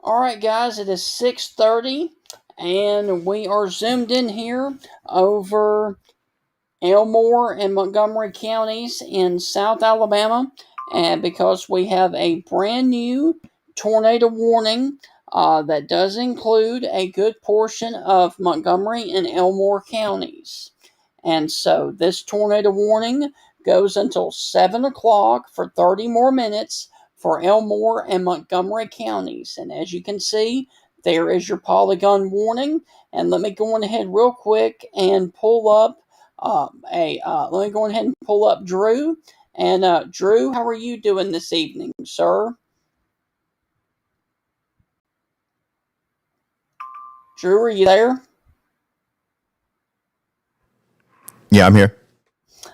All right, guys, it is 6:30, and we are zoomed in here over Elmore and Montgomery counties in South Alabama, and because we have a brand new tornado warning that does include a good portion of Montgomery and Elmore counties. And so this tornado warning goes until 7 o'clock for 30 more minutes for Elmore and Montgomery counties. And as you can see, there is your polygon warning. And let me go on ahead real quick and pull up let me go ahead and pull up Drew. And Drew, how are you doing this evening, sir? Drew, are you there? Yeah, I'm here.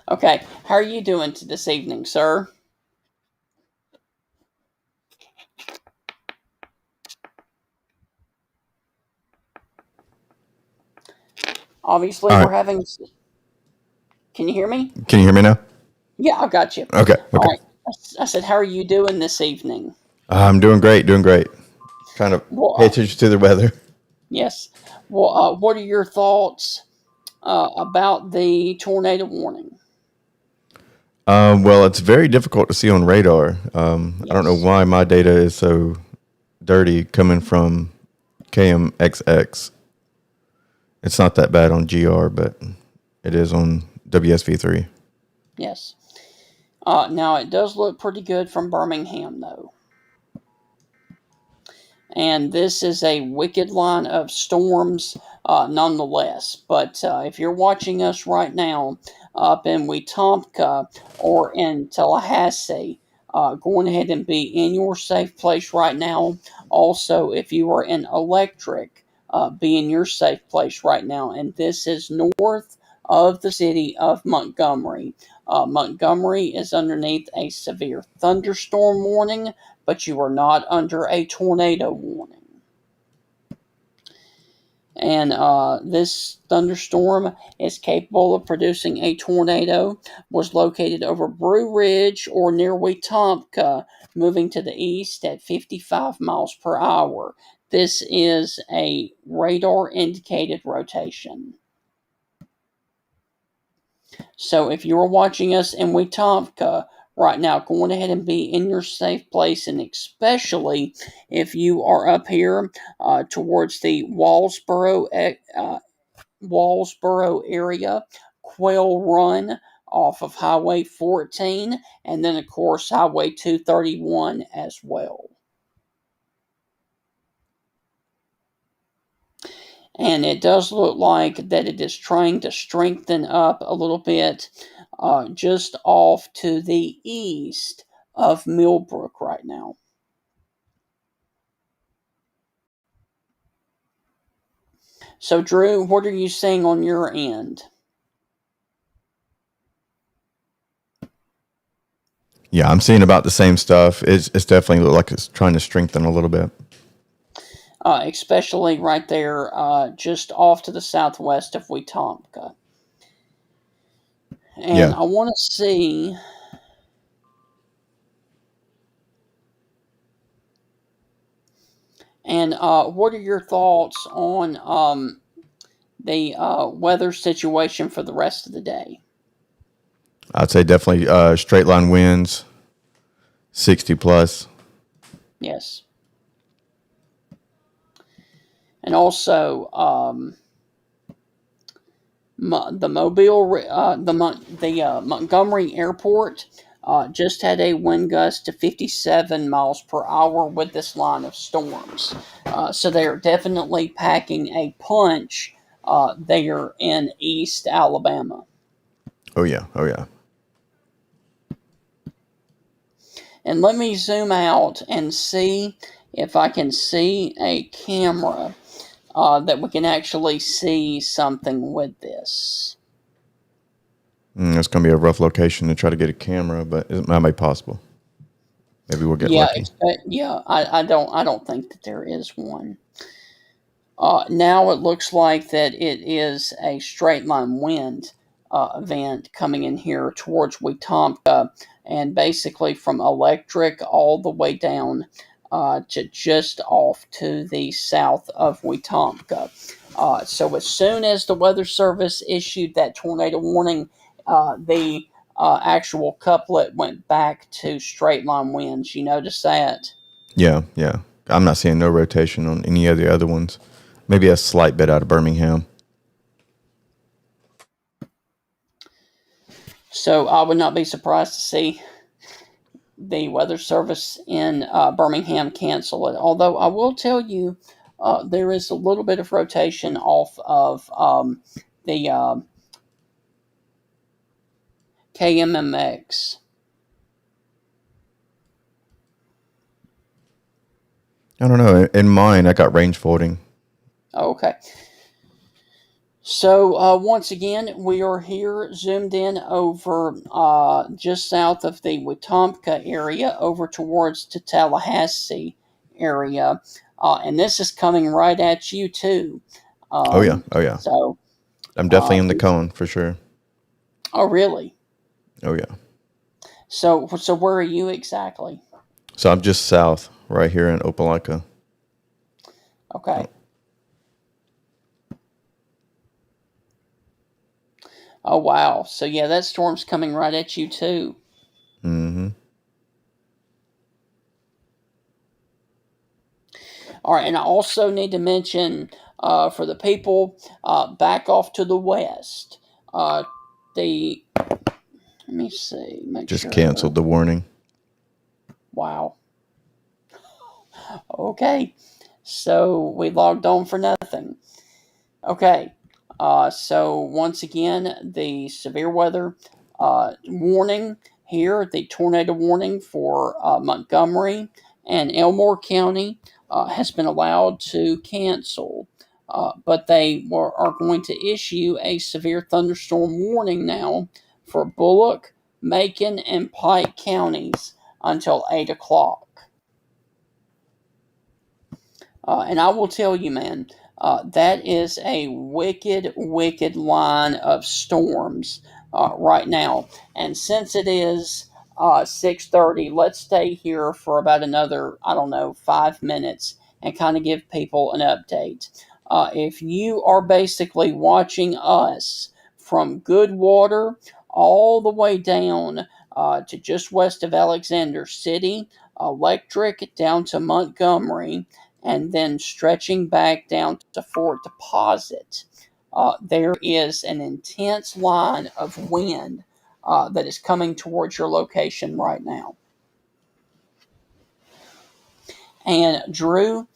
Okay, how are you doing this evening, sir? Obviously, All we're right. having. Can you hear me? Can you hear me now? Yeah, I got you. Okay. All Okay. right. I said, how are you doing this evening? I'm doing great. Doing great. Trying to Well, pay attention to the weather. yes. Well, what are your thoughts about the tornado warning? Well, it's very difficult to see on radar. I don't know Yes. why my data is so dirty coming from KMXX. It's not that bad on GR, but it is on WSV3. Yes. Now, it does look pretty good from Birmingham, though. And this is a wicked line of storms nonetheless. But if you're watching us right now up in Wetumpka or in Tallahassee, go on ahead and be in your safe place right now. Also, if you are in Electric, be in your safe place right now. And this is north of the city of Montgomery. Montgomery is underneath a severe thunderstorm warning, but you are not under a tornado warning. And this thunderstorm is capable of producing a tornado. Was located over Brew Ridge or near Wetumpka, moving to the east at 55 miles per hour. This is a radar indicated rotation. So if you're watching us in Wetumpka right now, go on ahead and be in your safe place, and especially if you are up here towards the Wallsboro area, Quail Run off of Highway 14, and then of course Highway 231 as well. And it does look like that it is trying to strengthen up a little bit just off to the east of Millbrook right now. So, Drew, what are you seeing on your end? Yeah, I'm seeing about the same stuff. It's definitely look like it's trying to strengthen a little bit. Especially right there, just off to the southwest of Wetumpka. And Yeah. I want to see. And what are your thoughts on the weather situation for the rest of the day? I'd say definitely straight line winds, 60 plus. Yes. And also, the Montgomery Airport just had a wind gust to 57 miles per hour with this line of storms. So they are definitely packing a punch there in East Alabama. Oh yeah. Oh yeah. And let me zoom out and see if I can see a camera that we can actually see something with this. It's going to be a rough location to try to get a camera, but it might be possible. Maybe we'll get Yeah, lucky. I don't think that there is one. Now it looks like that it is a straight line wind event coming in here towards Wetumpka, and basically from Electric all the way down to just off to the south of Wetumpka. So as soon as the Weather Service issued that tornado warning, the actual couplet went back to straight line winds. You notice that? Yeah, yeah. I'm not seeing no rotation on any of the other ones. Maybe a slight bit out of Birmingham. So I would not be surprised to see the Weather Service in Birmingham cancel it. Although I will tell you, there is a little bit of rotation off of the KMMX. I don't know. In mine, I got range folding. Okay. So once again, we are here zoomed in over just south of the Wetumpka area over towards the Tallahassee area. And this is coming right at you too. Oh yeah, oh yeah. So, I'm definitely in the cone for sure. oh really? Oh yeah. So where are you exactly? So I'm just south, right here in Opelika. Okay. Oh wow. So yeah, that storm's coming right at you too. Mm-hmm. All right, and I also need to mention for the people back off to the west, the let me see, make Just sure. canceled the warning. Wow. Okay, so we logged on for nothing. Okay, so once again, the severe weather warning here, the tornado warning for Montgomery and Elmore County has been allowed to cancel. But they are going to issue a severe thunderstorm warning now for Bullock, Macon, and Pike counties until 8 o'clock. And I will tell you, man, that is a wicked, wicked line of storms right now. And since it is 6:30, let's stay here for about another, I don't know, 5 minutes and kind of give people an update. If you are basically watching us from Goodwater all the way down to just west of Alexander City, Electric down to Montgomery, and then stretching back down to Fort Deposit, there is an intense line of wind that is coming towards your location right now. And Drew,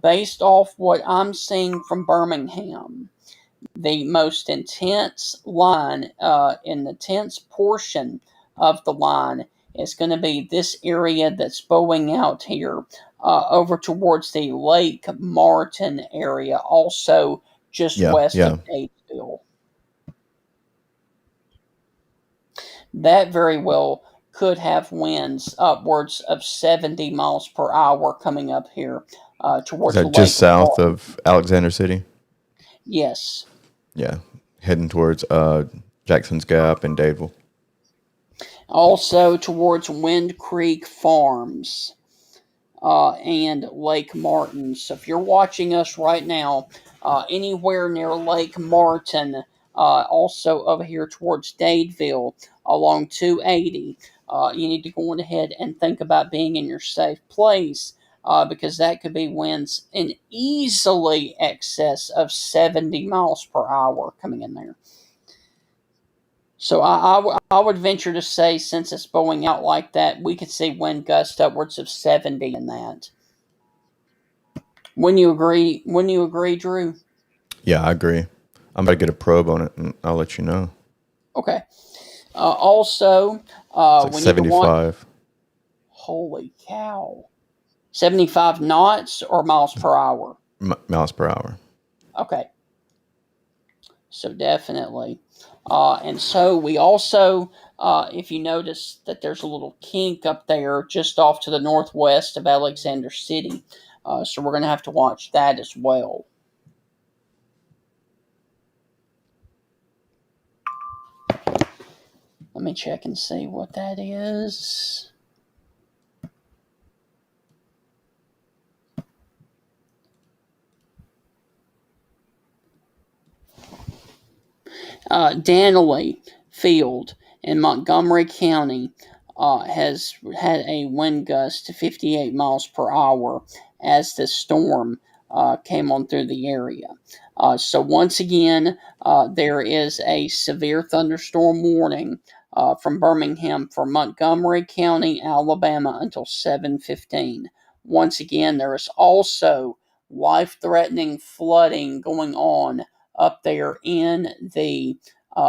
based off what I'm seeing from Birmingham, the most intense line in the tense portion of the line is going to be this area that's bowing out here over towards the Lake Martin area, also just Yeah, west yeah. of Gatesville. That very well could have winds upwards of 70 miles per hour coming up here Is towards the that just Lake south Martin. of Alexander City? Yes. Yeah, heading towards Jackson's Gap and Dadeville. Also towards Wind Creek Farms and Lake Martin. So if you're watching us right now, anywhere near Lake Martin, also over here towards Dadeville along 280, you need to go on ahead and think about being in your safe place. Because that could be winds in easily excess of 70 miles per hour coming in there. So I would venture to say, since it's bowing out like that, we could see wind gusts upwards of 70 in that. Wouldn't you agree? Wouldn't you agree, Drew? Yeah, I agree. I'm about to get a probe on it, and I'll let you know. Okay. Also, It's like we need to watch. 75 Holy cow! 75 knots or miles per hour? miles per hour. Okay. So definitely. And so we also, if you notice that there's a little kink up there just off to the northwest of Alexander City. So we're going to have to watch that as well. Let me check and see what that is. Danley Field in Montgomery County has had a wind gust to 58 miles per hour as the storm came on through the area. So once again, there is a severe thunderstorm warning from Birmingham for Montgomery County, Alabama until 7:15. Once again, there is also life-threatening flooding going on up there in the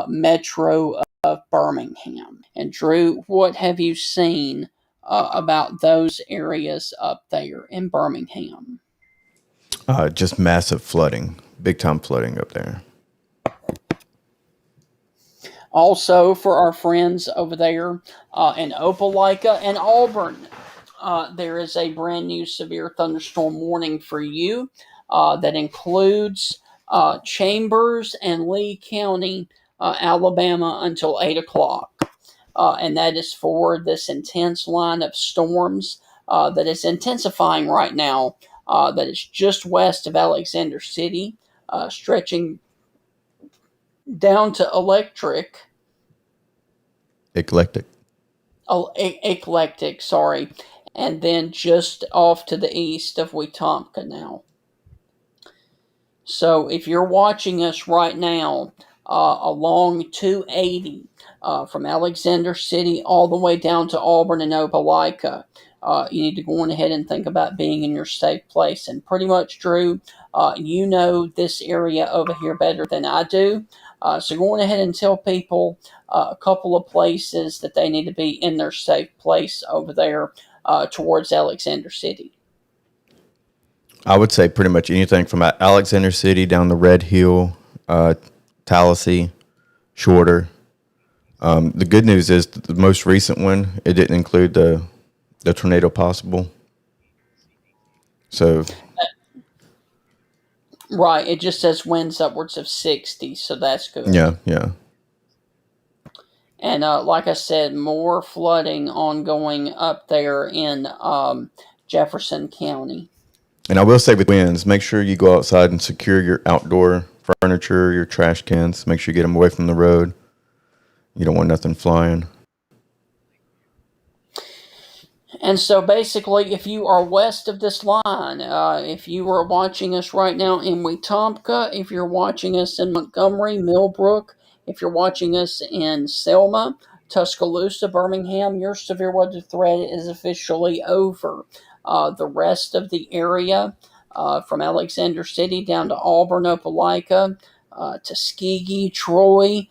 metro of Birmingham. And Drew, what have you seen about those areas up there in Birmingham? Just massive flooding, big time flooding up there. Also, for our friends over there in Opelika and Auburn, there is a brand new severe thunderstorm warning for you that includes Chambers and Lee County, Alabama, until 8 o'clock. And that is for this intense line of storms that is intensifying right now, that is just west of Alexander City, stretching down to Eclectic, sorry, and then just off to the east of Wetumpka now. So if you're watching us right now along 280 from Alexander City all the way down to Auburn and Opelika, you need to go on ahead and think about being in your safe place. And pretty much, Drew, you know this area over here better than I do. So go on ahead and tell people a couple of places that they need to be in their safe place over there towards Alexander City. I would say pretty much anything from Alexander City down the Red Hill, Tallahassee, Shorter. The good news is the most recent one, it didn't include the tornado possible. So right, it just says winds upwards of 60, so that's good. Yeah. And like I said, more flooding ongoing up there in Jefferson County. And I will say with winds, make sure you go outside and secure your outdoor furniture, your trash cans. Make sure you get them away from the road. You don't want nothing flying. And so basically, if you are west of this line, if you are watching us right now in Wetumpka, if you're watching us in Montgomery, Millbrook, if you're watching us in Selma, Tuscaloosa, Birmingham, your severe weather threat is officially over. The rest of the area, from Alexander City down to Auburn, Opelika, Tuskegee, Troy,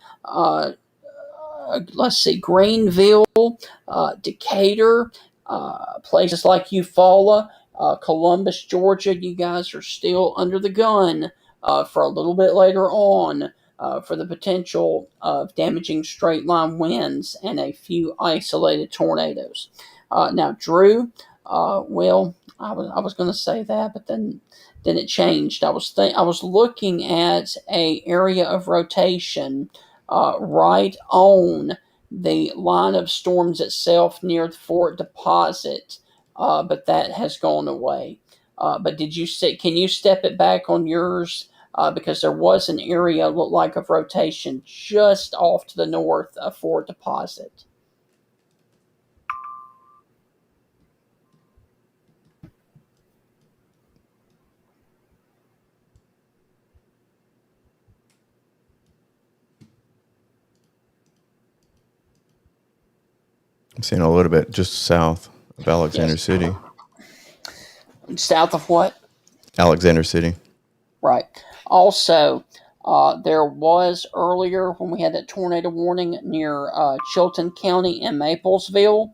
let's see, Greenville, Decatur, places like Eufaula, Columbus, Georgia, you guys are still under the gun for a little bit later on for the potential of damaging straight line winds and a few isolated tornadoes. Now, Drew, well, I was going to say that, but then it changed. I was looking at a area of rotation right on the line of storms itself near the Fort Deposit, but that has gone away. But did you see? Can you step it back on yours? Because there was an area looked like of rotation just off to the north of Fort Deposit. I'm seeing a little bit just south of Alexander Yes. City. South of what? Alexander City. Right. Also, there was earlier when we had that tornado warning near Chilton County and Maplesville,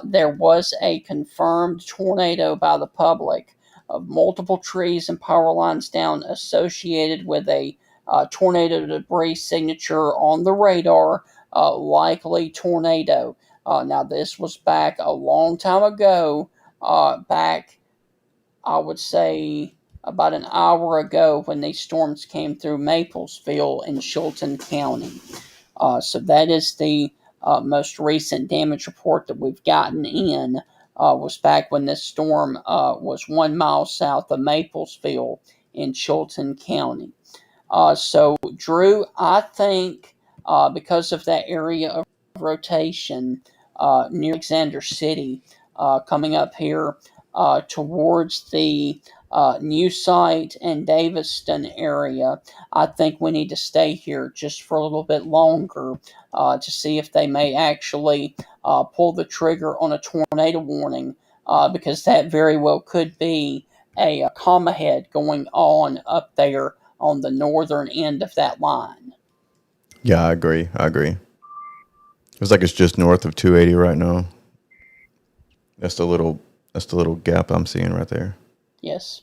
there was a confirmed tornado by the public of multiple trees and power lines down associated with a tornado debris signature on the radar, likely tornado. Now, this was back a long time ago, back, I would say, about an hour ago when these storms came through Maplesville in Chilton County. So that is the most recent damage report that we've gotten in, was back when this storm was 1 mile south of Maplesville in Chilton County. So, Drew, I think because of that area of rotation near Alexander City, coming up here towards the new site and Daviston area, I think we need to stay here just for a little bit longer to see if they may actually pull the trigger on a tornado warning, because that very well could be a comma head going on up there on the northern end of that line. Yeah, I agree. I agree. It's like it's just north of 280 right now. That's the little gap I'm seeing right there. Yes.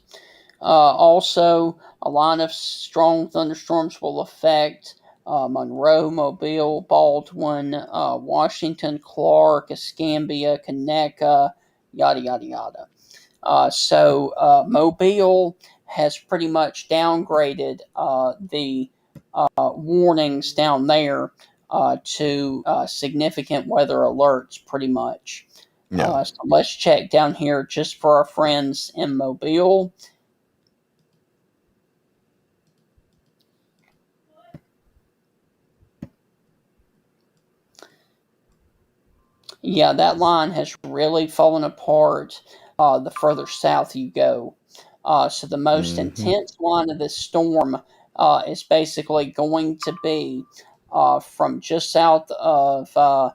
Also, a line of strong thunderstorms will affect Monroe, Mobile, Baldwin, Washington, Clark, Escambia, Conecuh, yada, yada, yada. So Mobile has pretty much downgraded the warnings down there to significant weather alerts, pretty much. Yeah. So let's check down here just for our friends in Mobile. Yeah, that line has really fallen apart the further south you go. So the most Hmm. intense line of this storm is basically going to be from just south of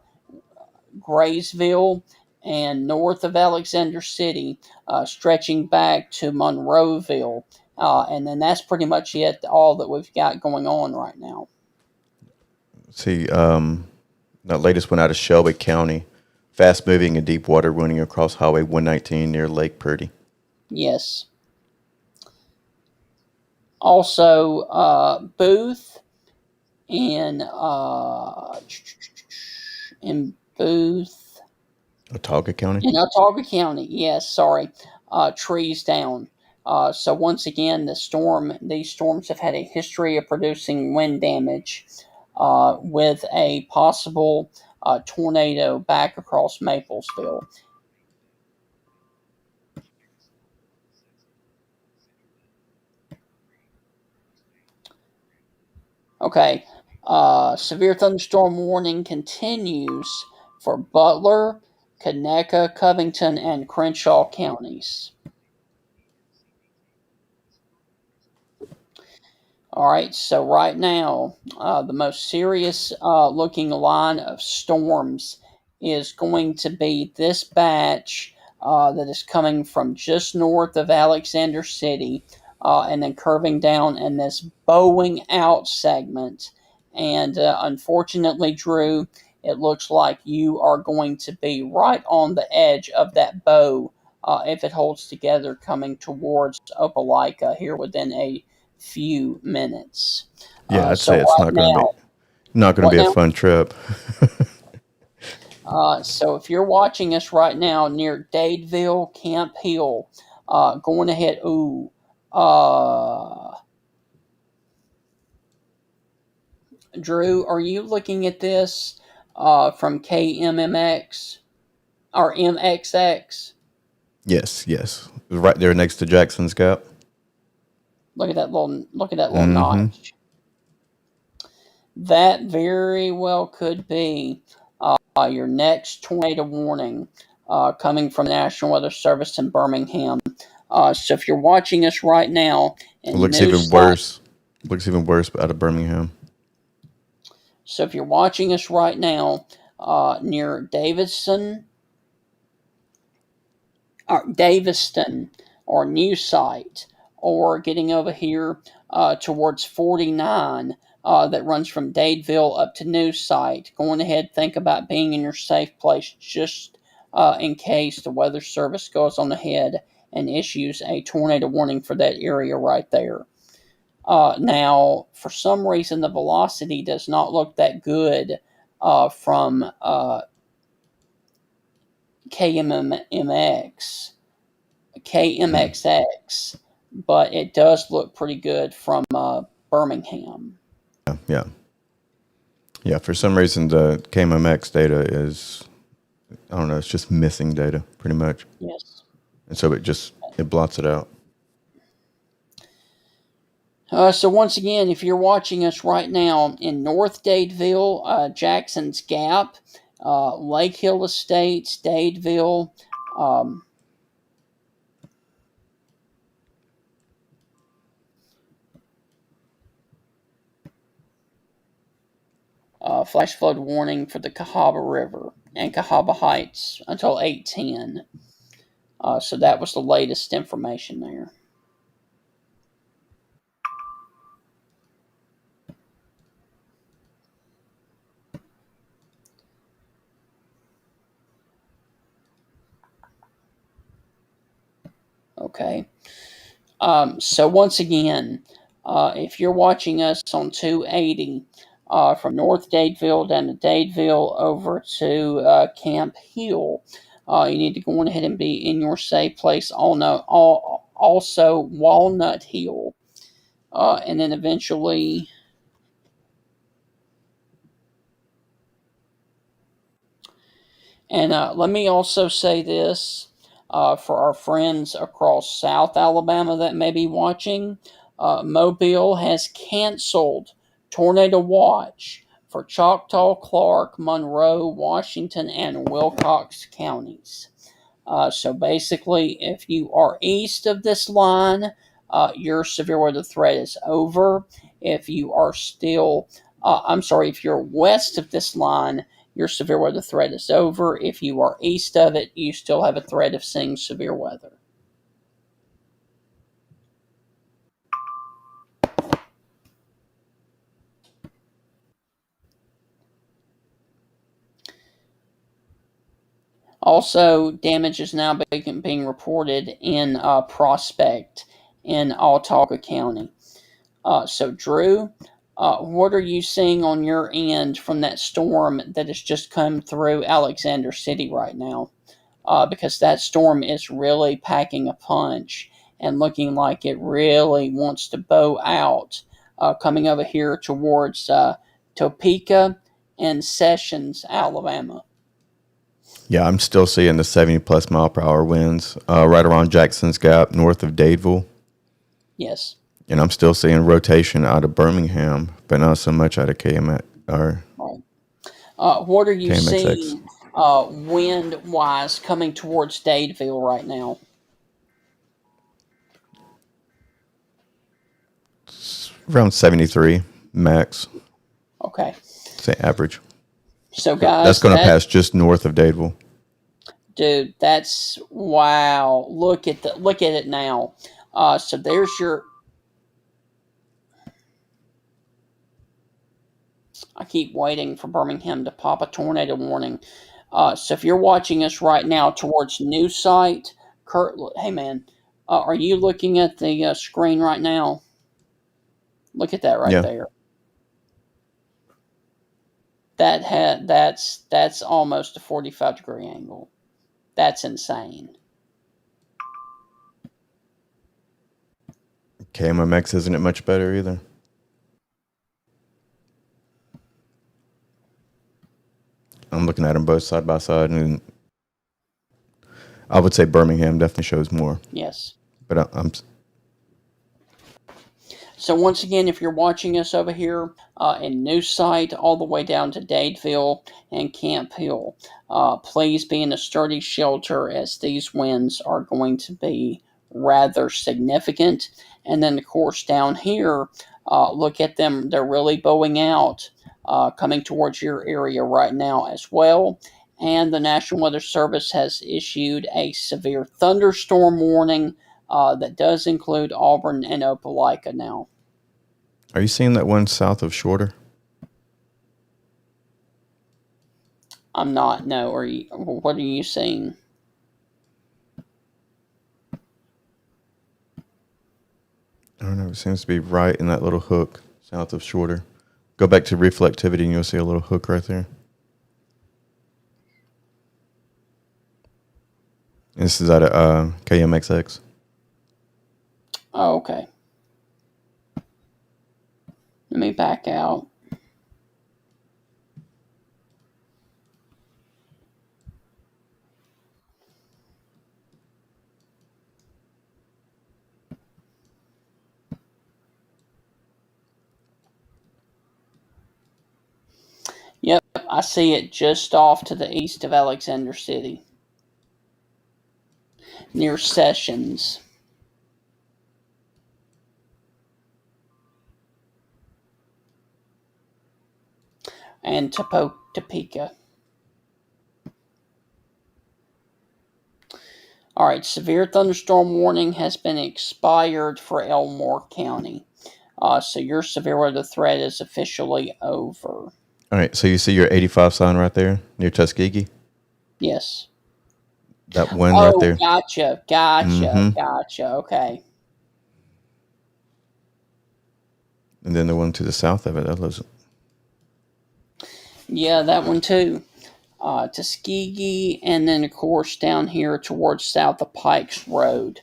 Graysville and north of Alexander City, stretching back to Monroeville. And then that's pretty much it, all that we've got going on right now. See, the latest one out of Shelby County, fast moving and deep water running across Highway 119 near Lake Purdy. Yes. Also, Booth in in Booth Watauga County. in Autauga County. Yes, sorry, trees down. So once again, these storms have had a history of producing wind damage, with a possible tornado back across Maplesville. Okay. Severe thunderstorm warning continues for Butler, Conecuh, Covington, and Crenshaw counties. All right, so right now, the most serious looking line of storms is going to be this batch that is coming from just north of Alexander City, and then curving down in this bowing out segment. And unfortunately, Drew, it looks like you are going to be right on the edge of that bow if it holds together coming towards Opelika here within a few minutes. Yeah, I'd So say it's right now, not going to what be a now? fun trip. So if you're watching us right now near Dadeville, Camp Hill, going ahead. Ooh, uh, Drew, are you looking at this from KMMX or MXX? Yes, yes. Right there next to Jackson's Gap. Look at that little Mm-hmm. notch. That very well could be your next tornado warning coming from the National Weather Service in Birmingham. So if you're watching us right now It in looks even news, worse. Looks even worse out of Birmingham. so if you're watching us right now near Daviston or New Site, or getting over here towards 49 that runs from Dadeville up to New Site, going ahead, think about being in your safe place just in case the Weather Service goes on ahead and issues a tornado warning for that area right there. Now, for some reason, the velocity does not look that good from KMMX. Mm. KMXX, but it does look pretty good from Birmingham. Yeah, yeah. Yeah, for some reason the KMMX data is, I don't know, it's just missing data pretty much. Yes. And so it blots it out. So once again, if you're watching us right now in North Dadeville, Jackson's Gap, Lake Hill Estates, Dadeville, um, flash flood warning for the Cahaba River and Cahaba Heights until 8:10. So that was the latest information there. Okay. So once again, if you're watching us on 280 from North Dadeville down to Dadeville over to Camp Hill, you need to go on ahead and be in your safe place. Also Walnut Hill, and then eventually. And let me also say this for our friends across South Alabama that may be watching. Mobile has canceled Tornado Watch for Choctaw, Clark, Monroe, Washington, and Wilcox counties. So basically, if you are east of this line, your severe weather threat is over. If you are still, I'm sorry, if you're west of this line, your severe weather threat is over. If you are east of it, you still have a threat of seeing severe weather. Also, damage is now being reported in Prospect in Autauga County. So, Drew, what are you seeing on your end from that storm that has just come through Alexander City right now? Because that storm is really packing a punch and looking like it really wants to bow out, coming over here towards Topeka and Sessions, Alabama. Yeah, I'm still seeing the 70 plus mile per hour winds right around Jackson's Gap, north of Dadeville. Yes. And I'm still seeing rotation out of Birmingham, but not so much out of KMX or Right. What are you KMXX. seeing wind wise coming towards Dadeville right now? Around 73 max, Okay. say average. So, That's guys, going to pass just north of Dadeville. dude, that's wow. Look at it now. So there's your. I keep waiting for Birmingham to pop a tornado warning. So if you're watching us right now towards new site, Kurt, hey man, are you looking at the screen right now? Look at that right Yeah. there. That's almost a 45-degree angle. That's insane. KMMX isn't it much better either. I'm looking at them both side by side, and I would say Birmingham definitely shows more. Yes. But I'm So once again, if you're watching us over here in New Site, all the way down to Dadeville and Camp Hill, please be in a sturdy shelter as these winds are going to be rather significant. And then, of course, down here, look at them; they're really bowing out, coming towards your area right now as well. And the National Weather Service has issued a severe thunderstorm warning that does include Auburn and Opelika now. Are you seeing that one south of Shorter? I'm not. No. Are you? What are you seeing? I don't know. It seems to be right in that little hook south of Shorter. Go back to reflectivity, and you'll see a little hook right there. This is out of KMXX. Oh, okay. Let me back out. I see it just off to the east of Alexander City, near Sessions. And Topeka. All right, severe thunderstorm warning has been expired for Elmore County. So your severe weather threat is officially over. All right, so you see your 85 sign right there near Tuskegee? Yes. That one right there. Gotcha. Okay. And then the one to the south of it, that lives. Yeah, that one too. Tuskegee, and then of course down here towards south of Pikes Road.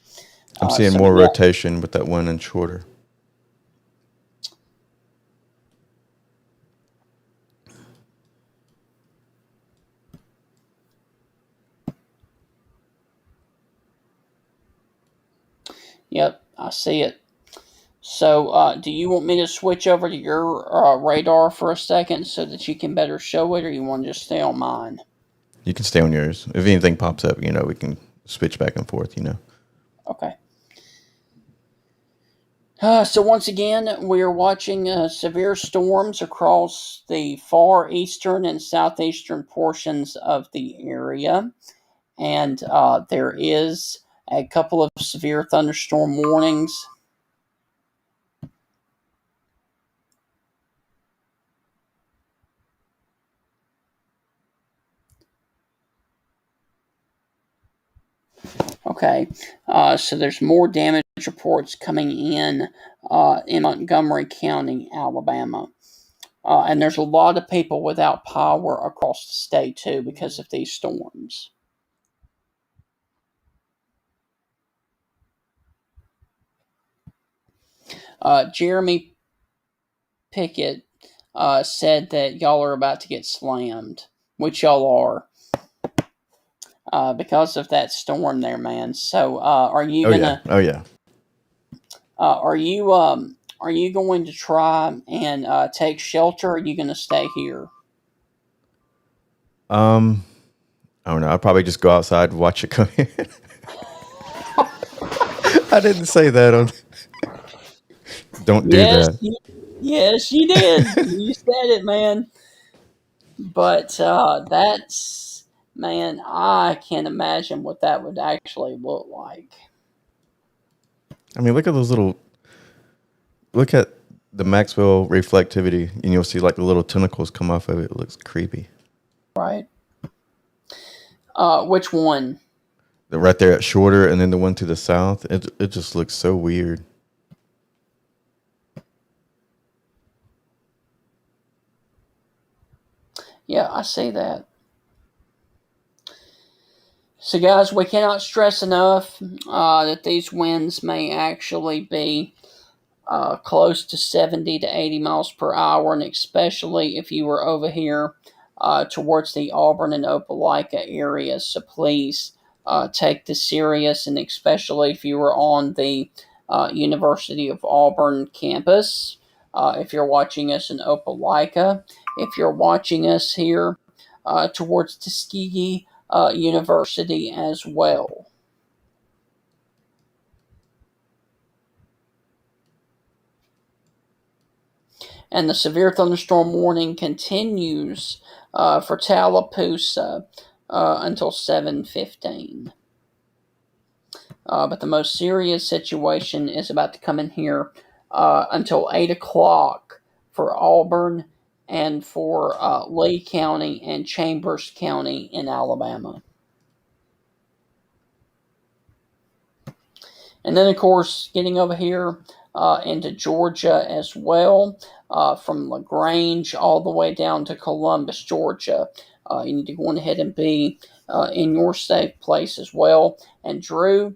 I'm seeing more rotation with that one and shorter. Yep, I see it. So, do you want me to switch over to your radar for a second so that you can better show it, or you want to just stay on mine? You can stay on yours. If anything pops up, we can switch back and forth, Okay. So once again, we are watching severe storms across the far eastern and southeastern portions of the area. And there is a couple of severe thunderstorm warnings. Okay, so there's more damage reports coming in Montgomery County, Alabama. And there's a lot of people without power across the state, too, because of these storms. Jeremy Pickett said that y'all are about to get slammed, which y'all are. Because of that storm there, man. So, are you gonna? Oh yeah. Are you going to try and take shelter? Or are you gonna stay here? I don't know. I'll probably just go outside and watch it come in. I didn't say that on. Don't do that. Yes, you did. You said it, man. But that's man. I can't imagine what that would actually look like. I mean, look at those little. Look at the Maxwell reflectivity, and you'll see like the little tentacles come off of it. It looks creepy. Right. Which one? Right there at Shorter, and then the one to the south. It just looks so weird. Yeah, I see that. So, guys, we cannot stress enough that these winds may actually be close to 70 to 80 miles per hour, and especially if you were over here towards the Auburn and Opelika areas. So, please take this serious, and especially if you were on the University of Auburn campus. If you're watching us in Opelika, if you're watching us here towards Tuskegee University as well. And the severe thunderstorm warning continues for Tallapoosa until 7:15. But the most serious situation is about to come in here until 8 o'clock for Auburn and for Lee County and Chambers County in Alabama. And then, of course, getting over here into Georgia as well, from LaGrange all the way down to Columbus, Georgia. You need to go ahead and be in your safe place as well. And Drew,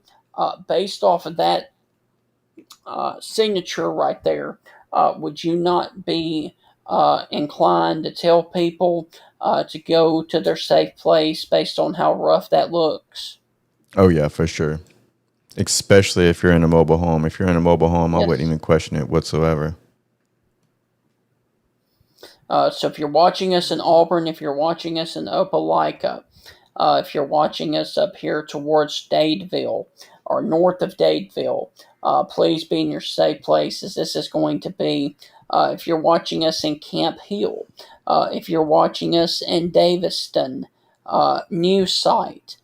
based off of that signature right there, would you not be inclined to tell people to go to their safe place based on how rough that looks? Oh yeah, for sure. Especially if you're in a mobile home. If you're in a mobile home, I wouldn't even question it whatsoever. So if you're watching us in Auburn, if you're watching us in Opelika, if you're watching us up here towards Dadeville or north of Dadeville, please be in your safe places. This is going to be, if you're watching us in Camp Hill, if you're watching us in Daviston, new site,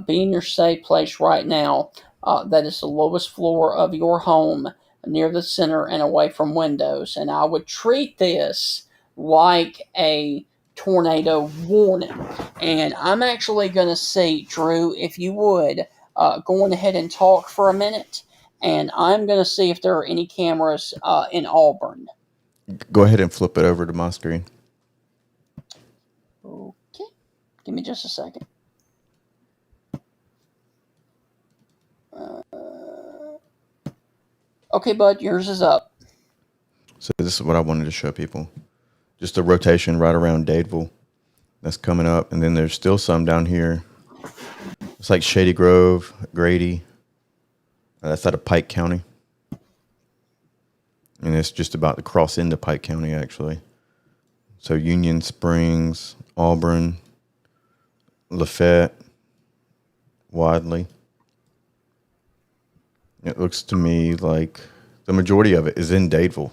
be in your safe place right now. That is the lowest floor of your home, near the center and away from windows. And I would treat this like a tornado warning. And I'm actually going to see, Drew, if you would, go on ahead and talk for a minute. And I'm going to see if there are any cameras in Auburn. Go ahead and flip it over to my screen. Okay. Give me just a second. Okay, bud, yours is up. So this is what I wanted to show people. Just a rotation right around Dadeville that's coming up. And then there's still some down here. It's like Shady Grove, Grady. That's out of Pike County. And it's just about to cross into Pike County, actually. So Union Springs, Auburn, Lafayette, Wadley. It looks to me like the majority of it is in Dadeville.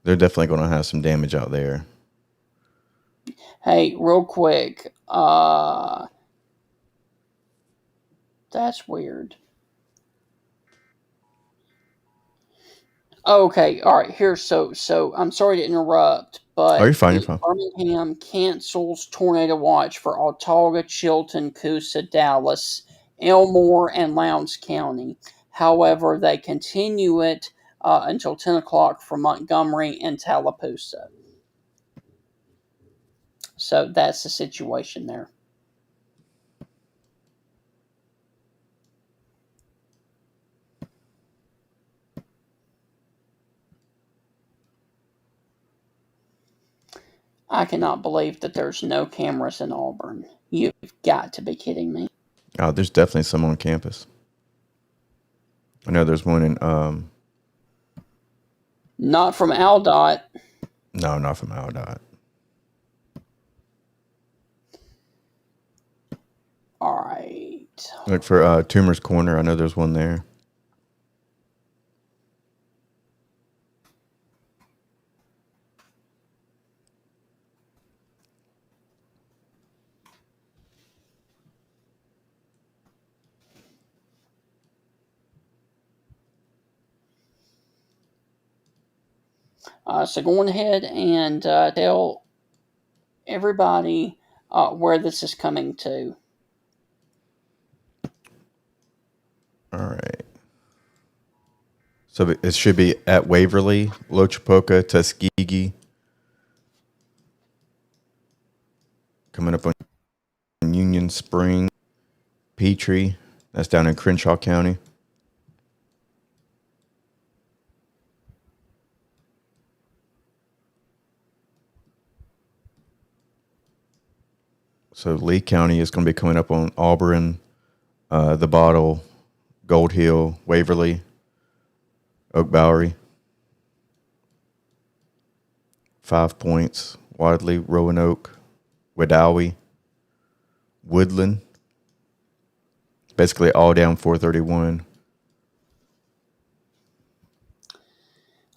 They're definitely going to have some damage out there. Hey, real quick. That's weird. Okay, all right. Here, so I'm sorry to interrupt, but You're fine. Birmingham cancels tornado watch for Autauga, Chilton, Coosa, Dallas, Elmore, and Lowndes County. However, they continue it until 10 o'clock for Montgomery and Tallapoosa. So that's the situation there. I cannot believe that there's no cameras in Auburn. You've got to be kidding me. Oh, there's definitely some on campus. I know there's one in Not from AlDOT. No, not from AlDOT. All right. Look for Tumor's Corner. I know there's one there. So go on ahead and tell everybody where this is coming to. All right. So it should be at Waverly, Lochapoka, Tuskegee. Coming up on Union Spring, Petrie. That's down in Crenshaw County. So Lee County is going to be coming up on Auburn, The Bottle, Gold Hill, Waverly, Oak Bowery. 5 Points, Wadley, Roanoke, Wedowee, Woodland. Basically all down 431.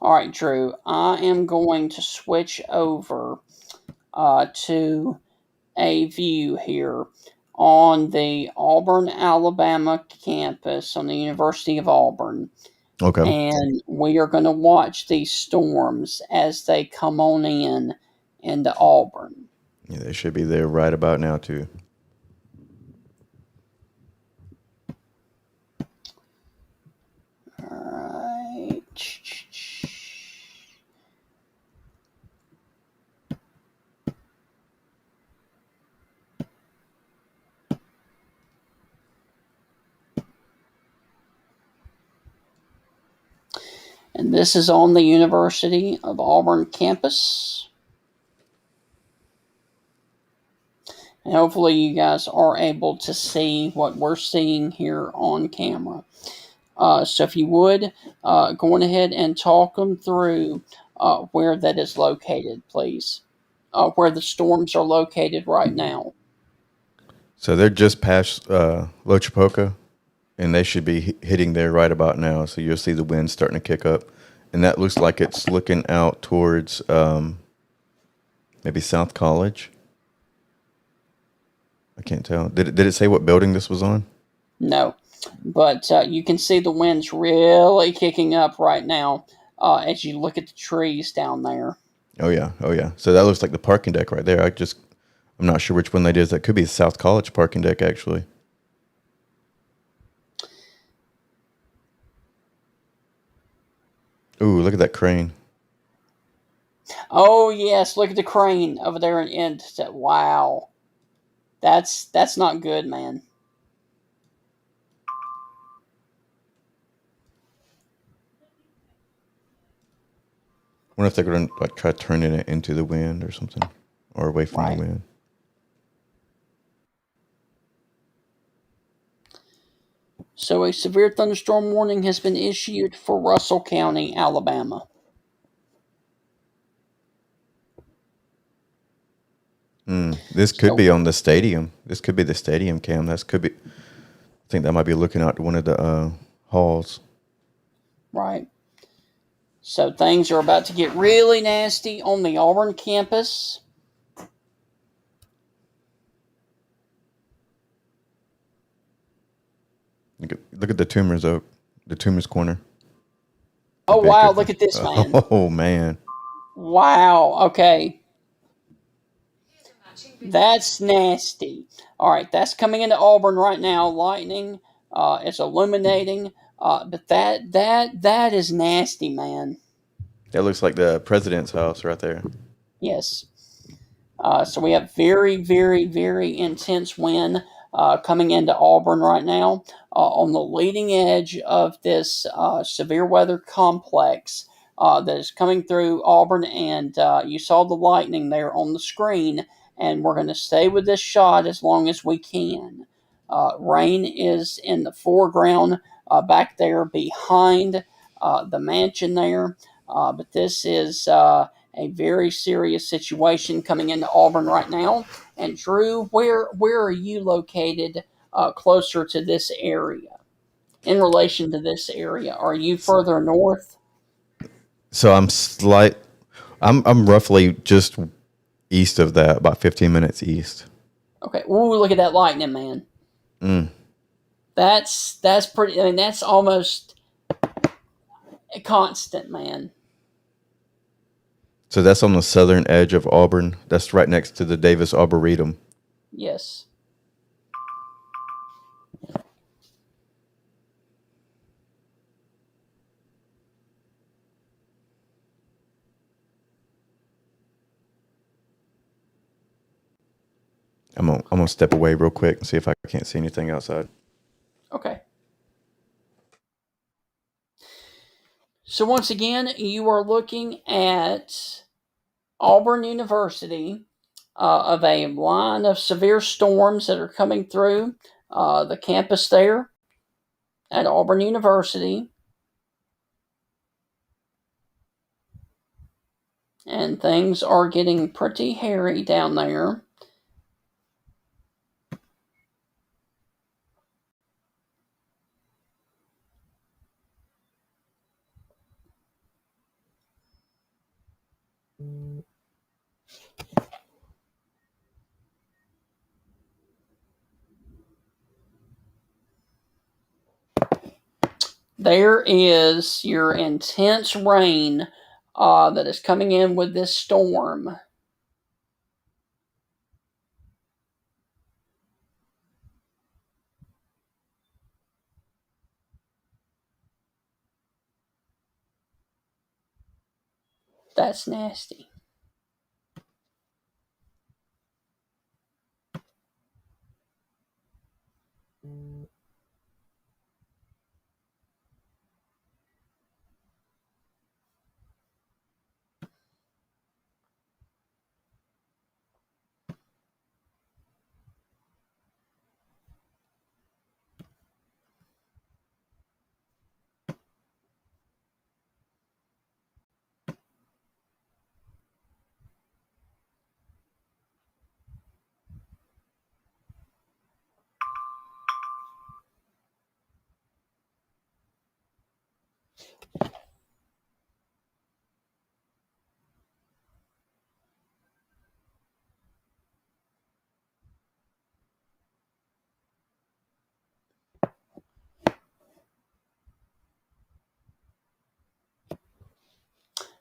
All right, Drew. I am going to switch over to a view here on the Auburn, Alabama campus on the University of Auburn. Okay. And we are going to watch these storms as they come on into Auburn. Yeah, they should be there right about now, too. All right. And this is on the University of Auburn campus. And hopefully you guys are able to see what we're seeing here on camera. So if you would, go on ahead and talk them through where that is located, please. where the storms are located right now. So they're just past Lochapoka, and they should be hitting there right about now. So you'll see the wind starting to kick up, and that looks like it's looking out towards maybe South College. I can't tell. Did it say what building this was on? No, but you can see the winds really kicking up right now as you look at the trees down there. Oh yeah, oh yeah. So that looks like the parking deck right there. I'm not sure which one that is. That could be the South College parking deck actually. Ooh, look at that crane. Oh yes, look at the crane over there, and wow, that's not good, man. I wonder if they're going to like try turning it into the wind or something, or away from the Right. wind. So a severe thunderstorm warning has been issued for Russell County, Alabama. This could So be on the stadium. This could be the stadium cam. This could be. I think that might be looking out to one of the halls. right. So things are about to get really nasty on the Auburn campus. Look at the tumors oak, the tumors corner. The Oh wow, baker. look at this, man. Oh man. Wow. Okay. That's nasty. All right, that's coming into Auburn right now. Lightning, it's illuminating. But that is nasty, man. That looks like the president's house right there. Yes. So we have very, very, very intense wind coming into Auburn right now on the leading edge of this severe weather complex that is coming through Auburn. And you saw the lightning there on the screen. And we're going to stay with this shot as long as we can. Rain is in the foreground back there behind the mansion there. But this is a very serious situation coming into Auburn right now. And Drew, where are you located closer to this area in relation to this area? Are you further north? So I'm roughly just east of that, about 15 minutes east. Okay. Ooh, look at that lightning, man. Mm. That's pretty. I mean, that's almost a constant, man. So that's on the southern edge of Auburn. That's right next to the Davis Arboretum. Yes. I'm gonna step away real quick and see if I can't see anything outside. Okay. So once again, you are looking at Auburn University of a line of severe storms that are coming through the campus there at Auburn University. And things are getting pretty hairy down there. There is your intense rain that is coming in with this storm. That's nasty.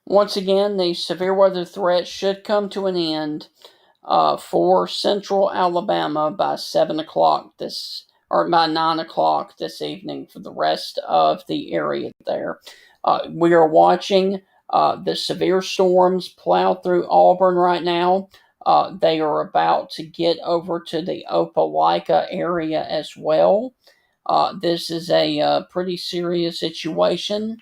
Once again, the severe weather threat should come to an end for central Alabama by 7 o'clock or by 9 o'clock this evening for the rest of the area there. We are watching the severe storms plow through Auburn right now. They are about to get over to the Opelika area as well. This is a pretty serious situation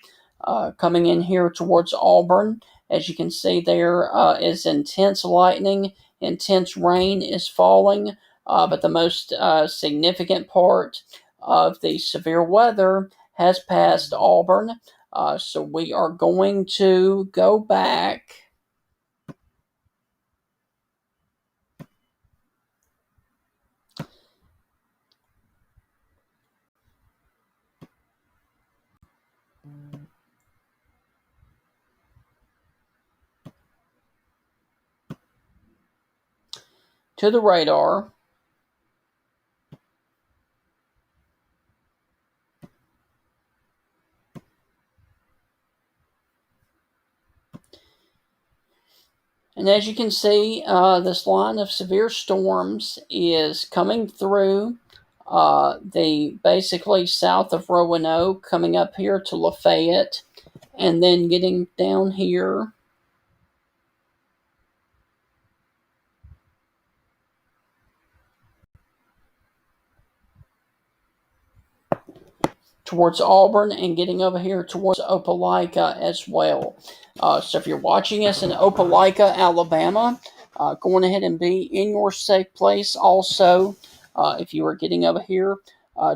coming in here towards Auburn. As you can see, there is intense lightning, intense rain is falling, but the most significant part of the severe weather has passed Auburn. So we are going to go back to the radar. And as you can see, this line of severe storms is coming through the basically south of Roanoke, coming up here to Lafayette, and then getting down here towards Auburn and getting over here towards Opelika as well. So if you're watching us in Opelika, Alabama, go on ahead and be in your safe place. Also, if you are getting over here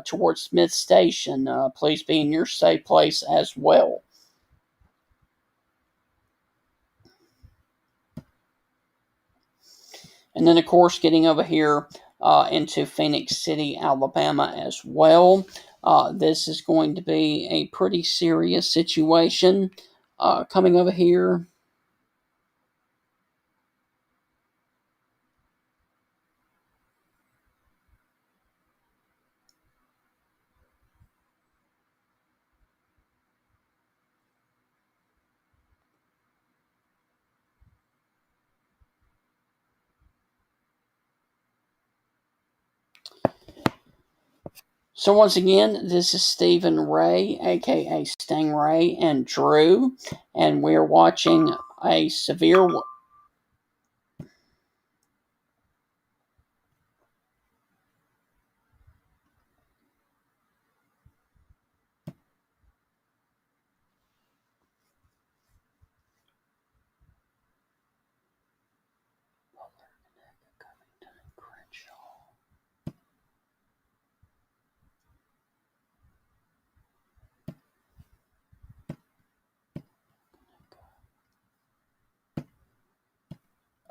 towards Smith Station, please be in your safe place as well. And then, of course, getting over here into Phoenix City, Alabama as well. This is going to be a pretty serious situation coming over here. So once again, this is Stephen Ray, aka Stingray, and Drew, and we're watching a severe.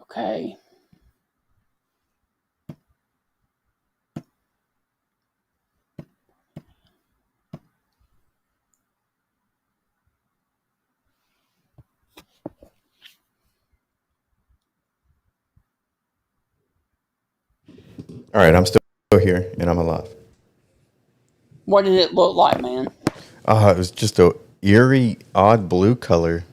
Okay. All right, I'm still here and I'm alive. What did it look like, man? It was just a eerie, odd blue color,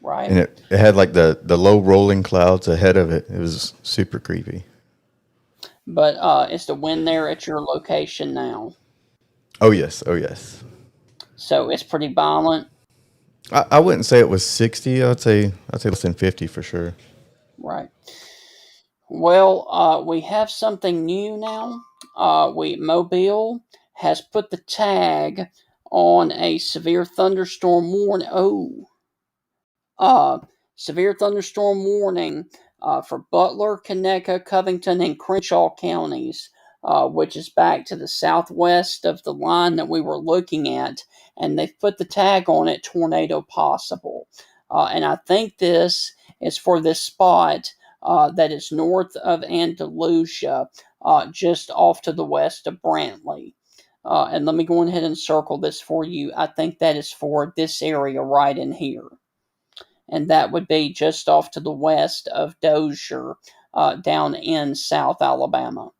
Right. and it had like the low rolling clouds ahead of it. It was super creepy. But is the wind there at your location now? Oh yes, oh yes. So it's pretty violent. I wouldn't say it was 60. I'd say less than 50 for sure. Right. Well, we have something new now. Mobile has put the tag on a severe thunderstorm warning. Uh, severe thunderstorm warning for Butler, Conecuh, Covington, and Crenshaw counties, which is back to the southwest of the line that we were looking at, and they've put the tag on it, tornado possible. And I think this is for this spot that is north of Andalusia, just off to the west of Brantley. And let me go ahead and circle this for you. I think that is for this area right in here. And that would be just off to the west of Dozier, down in South Alabama.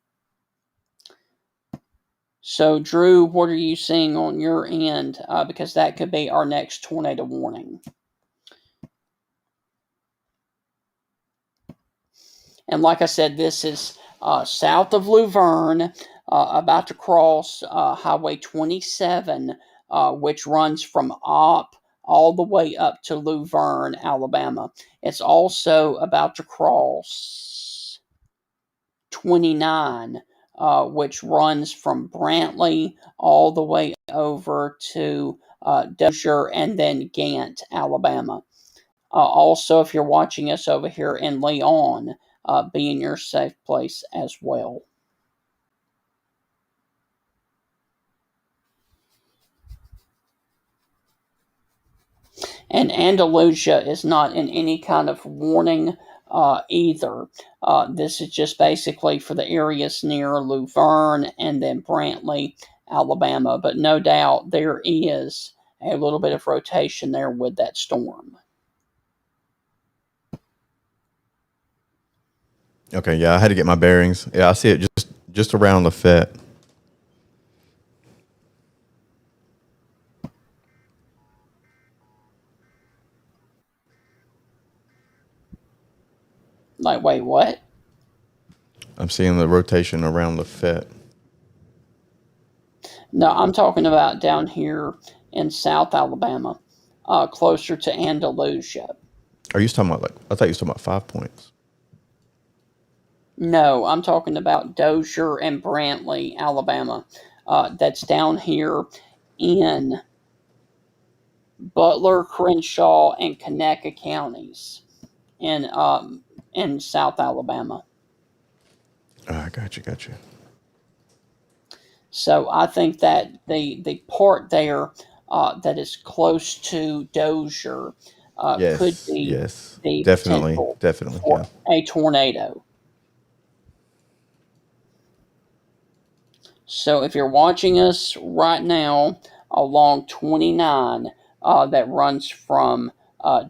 So, Drew, what are you seeing on your end? Because that could be our next tornado warning. And like I said, this is south of Luverne, about to cross Highway 27, which runs from Opp all the way up to Luverne, Alabama. It's also about to cross 29, which runs from Brantley all the way over to Dozier and then Gant, Alabama. Also, if you're watching us over here in Leon, be in your safe place as well. And Andalusia is not in any kind of warning either. This is just basically for the areas near Luverne and then Brantley, Alabama. But no doubt there is a little bit of rotation there with that storm. Okay, yeah, I had to get my bearings. Yeah, I see it just around Lafayette. Like, wait, what? I'm seeing the rotation around Lafayette. No, I'm talking about down here in South Alabama, closer to Andalusia. Are you talking about I thought you were talking about 5 Points. No, I'm talking about Dozier and Brantley, Alabama. That's down here in Butler, Crenshaw, and Conecuh counties in South Alabama. Ah, gotcha. So I think that the part there that is close to Dozier could be Yes. the Definitely, potential yeah. for a tornado. So if you're watching us right now along 29, that runs from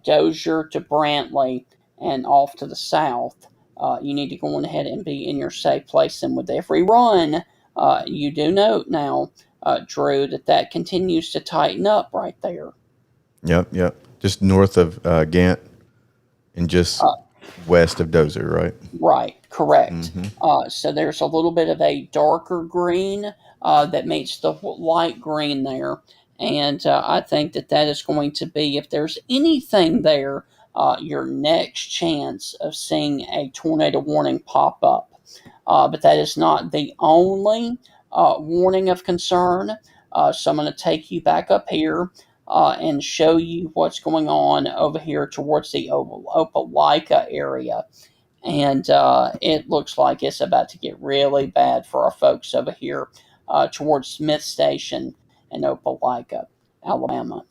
Dozier to Brantley and off to the south, you need to go on ahead and be in your safe place. And with every run, you do note now, Drew, that continues to tighten up right there. Yep. Just north of Gant and just west of Dozer, right? Right, correct. So there's a little bit of a darker green that meets the light green there. And I think that is going to be, if there's anything there, your next chance of seeing a tornado warning pop up. But that is not the only warning of concern. So I'm going to take you back up here and show you what's going on over here towards the Opelika area. And it looks like it's about to get really bad for our folks over here towards Smith Station in Opelika, Alabama.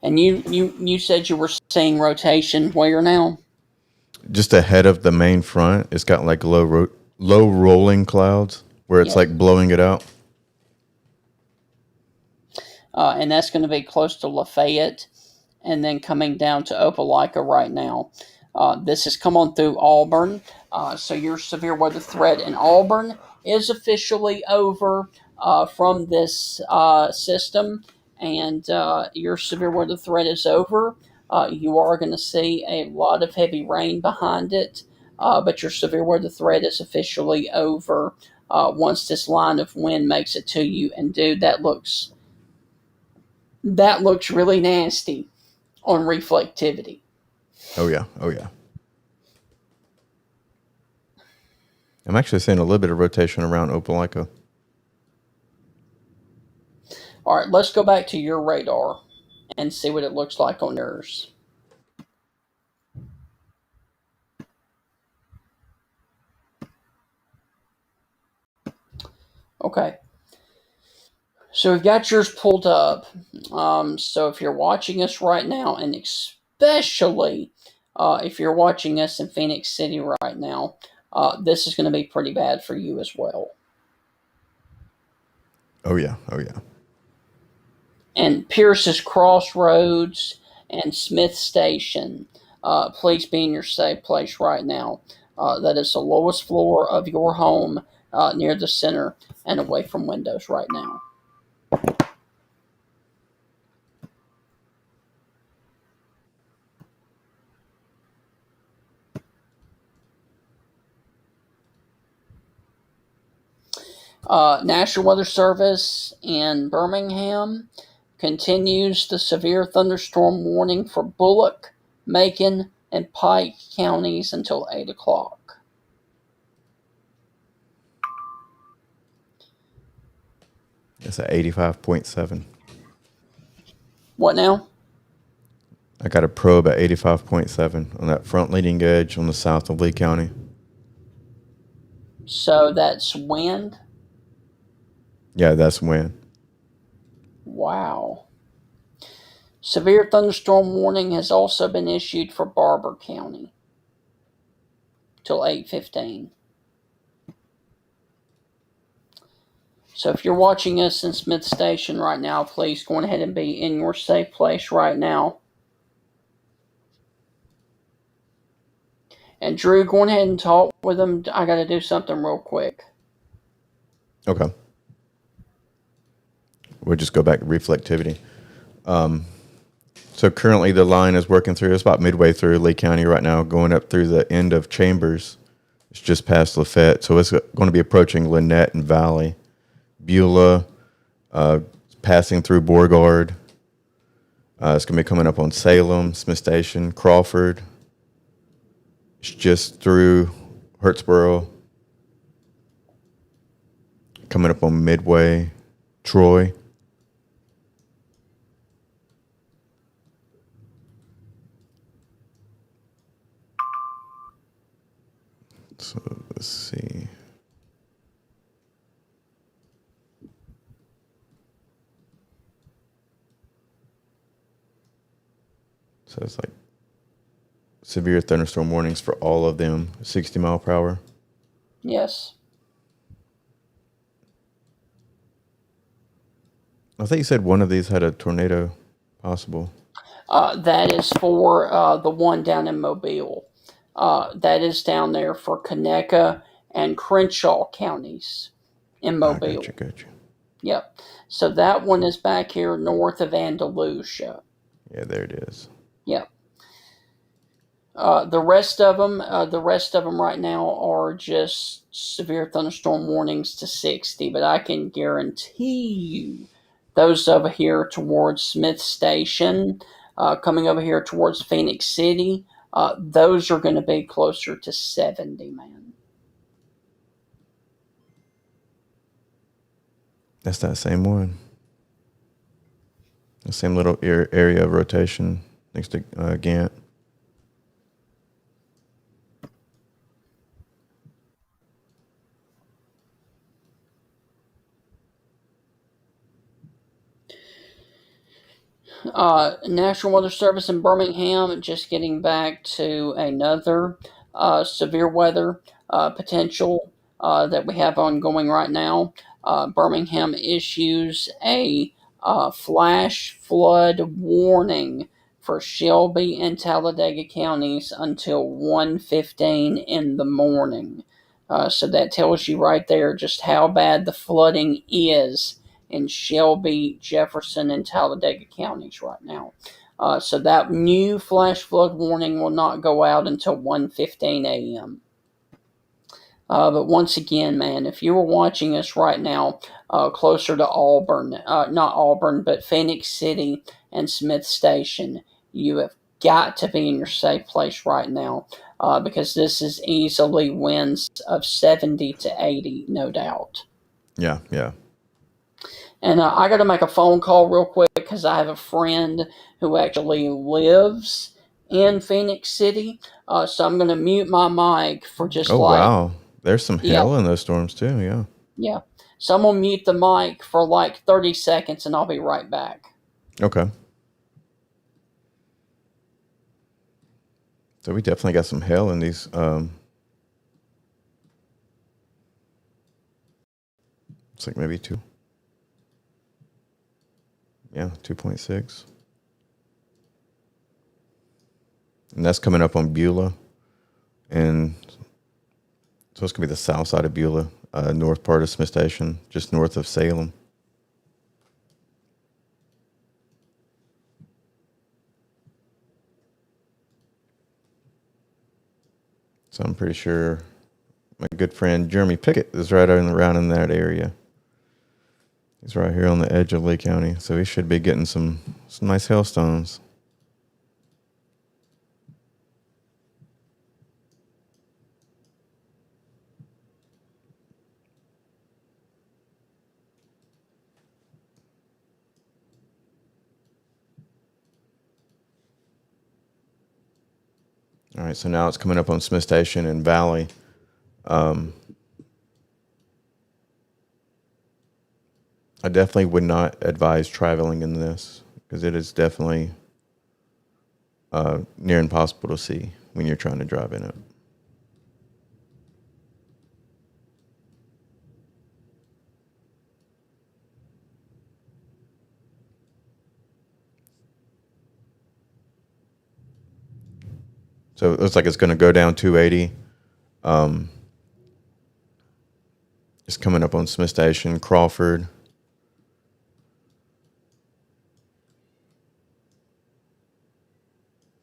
And you said you were seeing rotation where now? Just ahead of the main front, it's got like low rolling clouds where it's Yes. like blowing it out. And that's going to be close to Lafayette and then coming down to Opelika right now. This has come on through Auburn, so your severe weather threat in Auburn is officially over from this system, and your severe weather threat is over. You are going to see a lot of heavy rain behind it, but your severe weather threat is officially over once this line of wind makes it to you. And dude, that looks really nasty on reflectivity. Oh yeah. I'm actually seeing a little bit of rotation around Opelika. All right, let's go back to your radar and see what it looks like on yours. Okay. So we've got yours pulled up. So if you're watching us right now, and especially if you're watching us in Phoenix City right now, this is going to be pretty bad for you as well. Oh yeah. Oh yeah. And Pierce's Crossroads and Smith Station. Please be in your safe place right now. That is the lowest floor of your home, near the center and away from windows right now. National Weather Service in Birmingham continues the severe thunderstorm warning for Bullock, Macon, and Pike counties until 8 o'clock. It's at 85.7. What now? I got a probe at 85.7 on that front leading edge on the south of Lee County. So that's wind? Yeah, that's when. Wow. Severe thunderstorm warning has also been issued for Barber County till 8:15. So if you're watching us in Smith Station right now, please go ahead and be in your safe place right now. And Drew, go ahead and talk with them. I got to do something real quick. Okay. We'll just go back to reflectivity. So currently the line is working through, it's about midway through Lee County right now, going up through the end of Chambers. It's just past Lafayette. So it's going to be approaching Lynette and Valley. Beulah, passing through Beauregard. It's going to be coming up on Salem, Smith Station, Crawford. It's just through Hurtsboro. Coming up on Midway, Troy. So let's see. So it's like severe thunderstorm warnings for all of them, 60 mile per hour. Yes. I think you said one of these had a tornado possible. That is for the one down in Mobile. That is down there for Conecuh and Crenshaw counties in Mobile. Gotcha. Yep. So that one is back here north of Andalusia. Yeah, there it is. Yep. The rest of them right now are just severe thunderstorm warnings to 60. But I can guarantee you, those over here towards Smith Station, coming over here towards Phoenix City, those are going to be closer to 70, man. That's that same one. The same little area of rotation next to Gant. National Weather Service in Birmingham, just getting back to another severe weather potential that we have ongoing right now. Birmingham issues a flash flood warning for Shelby and Talladega counties until 1:15 in the morning. So that tells you right there just how bad the flooding is in Shelby, Jefferson, and Talladega counties right now. So that new flash flood warning will not go out until 1:15 a.m. But once again, man, if you were watching us right now, closer to Auburn, not Auburn, but Phoenix City and Smith Station, you have got to be in your safe place right now, because this is easily winds of 70 to 80, no doubt. Yeah. And I got to make a phone call real quick because I have a friend who actually lives in Phoenix City. So I'm going to mute my mic for just Oh, like, wow. There's some yeah, hail in those storms, too. Yeah. yeah. So I'm going to mute the mic for like 30 seconds and I'll be right back. Okay. So we definitely got some hail in these. It's like maybe two. Yeah, 2.6. And that's coming up on Beulah. And so it's going to be the south side of Beulah, north part of Smith Station, just north of Salem. So I'm pretty sure my good friend Jeremy Pickett is right around in that area. He's right here on the edge of Lee County, so he should be getting some nice hailstones. All right, so now it's coming up on Smith Station and Valley. I definitely would not advise traveling in this because it is definitely near impossible to see when you're trying to drive in it. So it looks like it's going to go down 280. It's coming up on Smith Station, Crawford.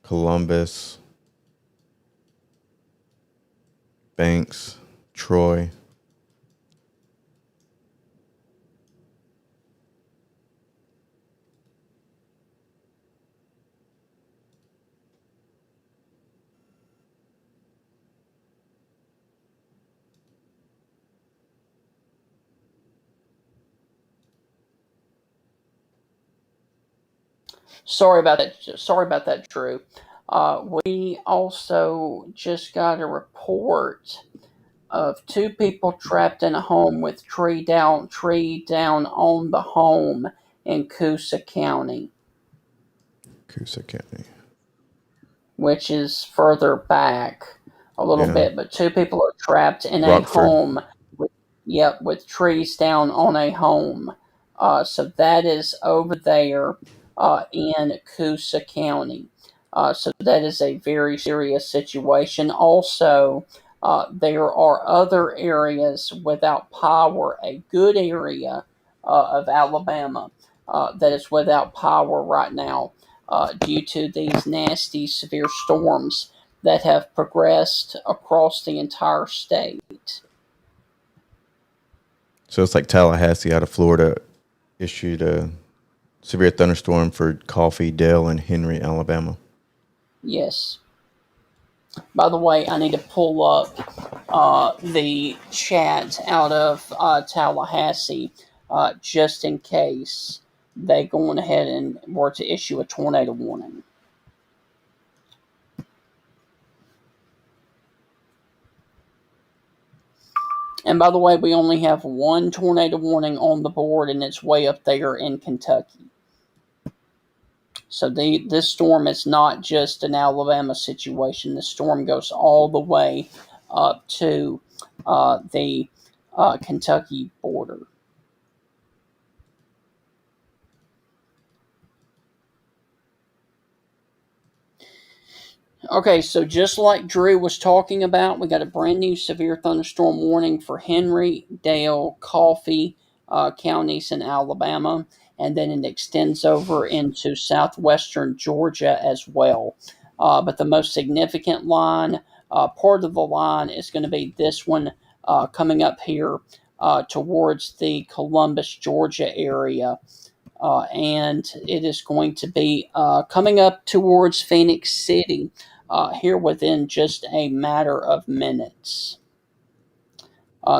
Columbus. Banks. Troy. Sorry about that. Sorry about that, Drew. We also just got a report of two people trapped in a home with tree down on the home in Coosa County, Coosa County. which is further back a little Yeah. bit. But two people are trapped in a Rockford. home with trees down on a home. So that is over there in Coosa County. So that is a very serious situation. Also, there are other areas without power, a good area of Alabama that is without power right now due to these nasty, severe storms that have progressed across the entire state. So it's like Tallahassee out of Florida issued a severe thunderstorm for Coffee, Dale, and Henry, Alabama. Yes. By the way, I need to pull up the chat out of Tallahassee just in case they going ahead and were to issue a tornado warning. And by the way, we only have one tornado warning on the board, and it's way up there in Kentucky. So this storm is not just an Alabama situation. The storm goes all the way up to the Kentucky border. Okay, so just like Drew was talking about, we got a brand new severe thunderstorm warning for Henry, Dale, Coffee counties in Alabama, and then it extends over into southwestern Georgia as well. But the most significant line, part of the line, is going to be this one coming up here towards the Columbus, Georgia area. And it is going to be coming up towards Phoenix City here within just a matter of minutes.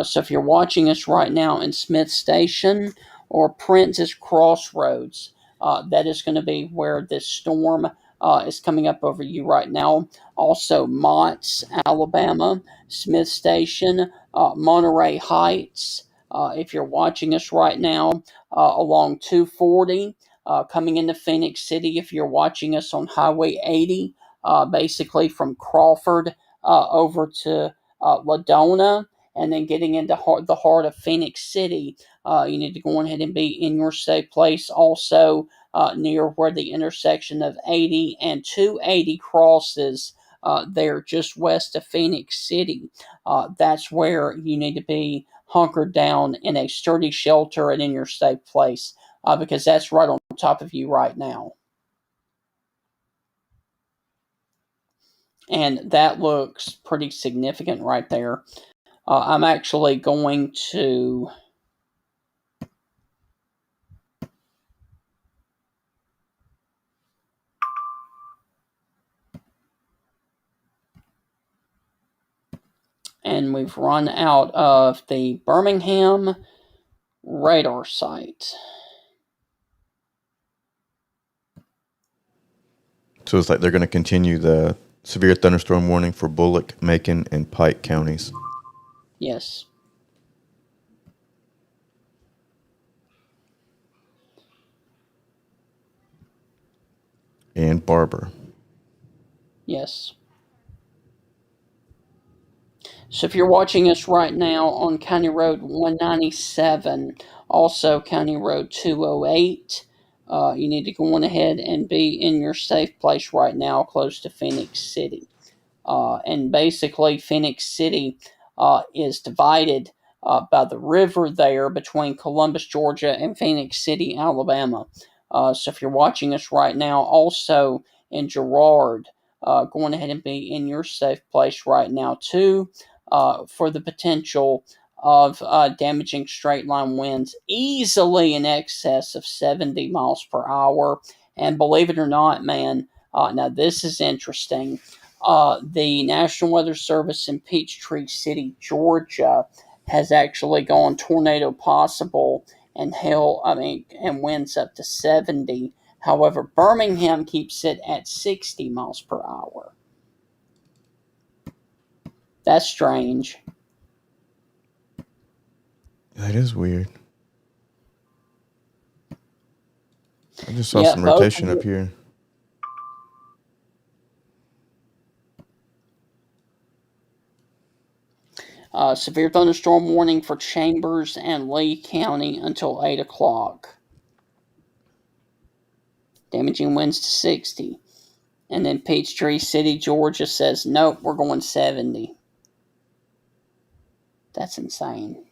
So if you're watching us right now in Smith Station or Prentice Crossroads, that is going to be where this storm is coming up over you right now. Also, Mott's, Alabama, Smith Station, Monterey Heights. If you're watching us right now along 240, coming into Phoenix City, if you're watching us on Highway 80, basically from Crawford over to Ladona, and then getting into the heart of Phoenix City, you need to go ahead and be in your safe place. Also, near where the intersection of 80 and 280 crosses, there just west of Phoenix City. That's where you need to be hunkered down in a sturdy shelter and in your safe place, because that's right on top of you right now. And that looks pretty significant right there. I'm actually going to... And we've run out of the Birmingham radar site. So it's like they're going to continue the severe thunderstorm warning for Bullock, Macon, and Pike counties. Yes. And Barber. Yes. So if you're watching us right now on County Road 197, also County Road 208, you need to go on ahead and be in your safe place right now, close to Phoenix City. And basically, Phoenix City is divided by the river there between Columbus, Georgia, and Phoenix City, Alabama. So if you're watching us right now, also in Girard, going ahead and be in your safe place right now, too, for the potential of damaging straight line winds easily in excess of 70 miles per hour. And believe it or not, man, now this is interesting. The National Weather Service in Peachtree City, Georgia, has actually gone tornado possible and and winds up to 70. However, Birmingham keeps it at 60 miles per hour. That's strange. That is weird. I just saw some rotation up here. Severe thunderstorm warning for Chambers and Lee County until 8 o'clock. Damaging winds to 60. And then Peachtree City, Georgia says, nope, we're going 70. That's insane.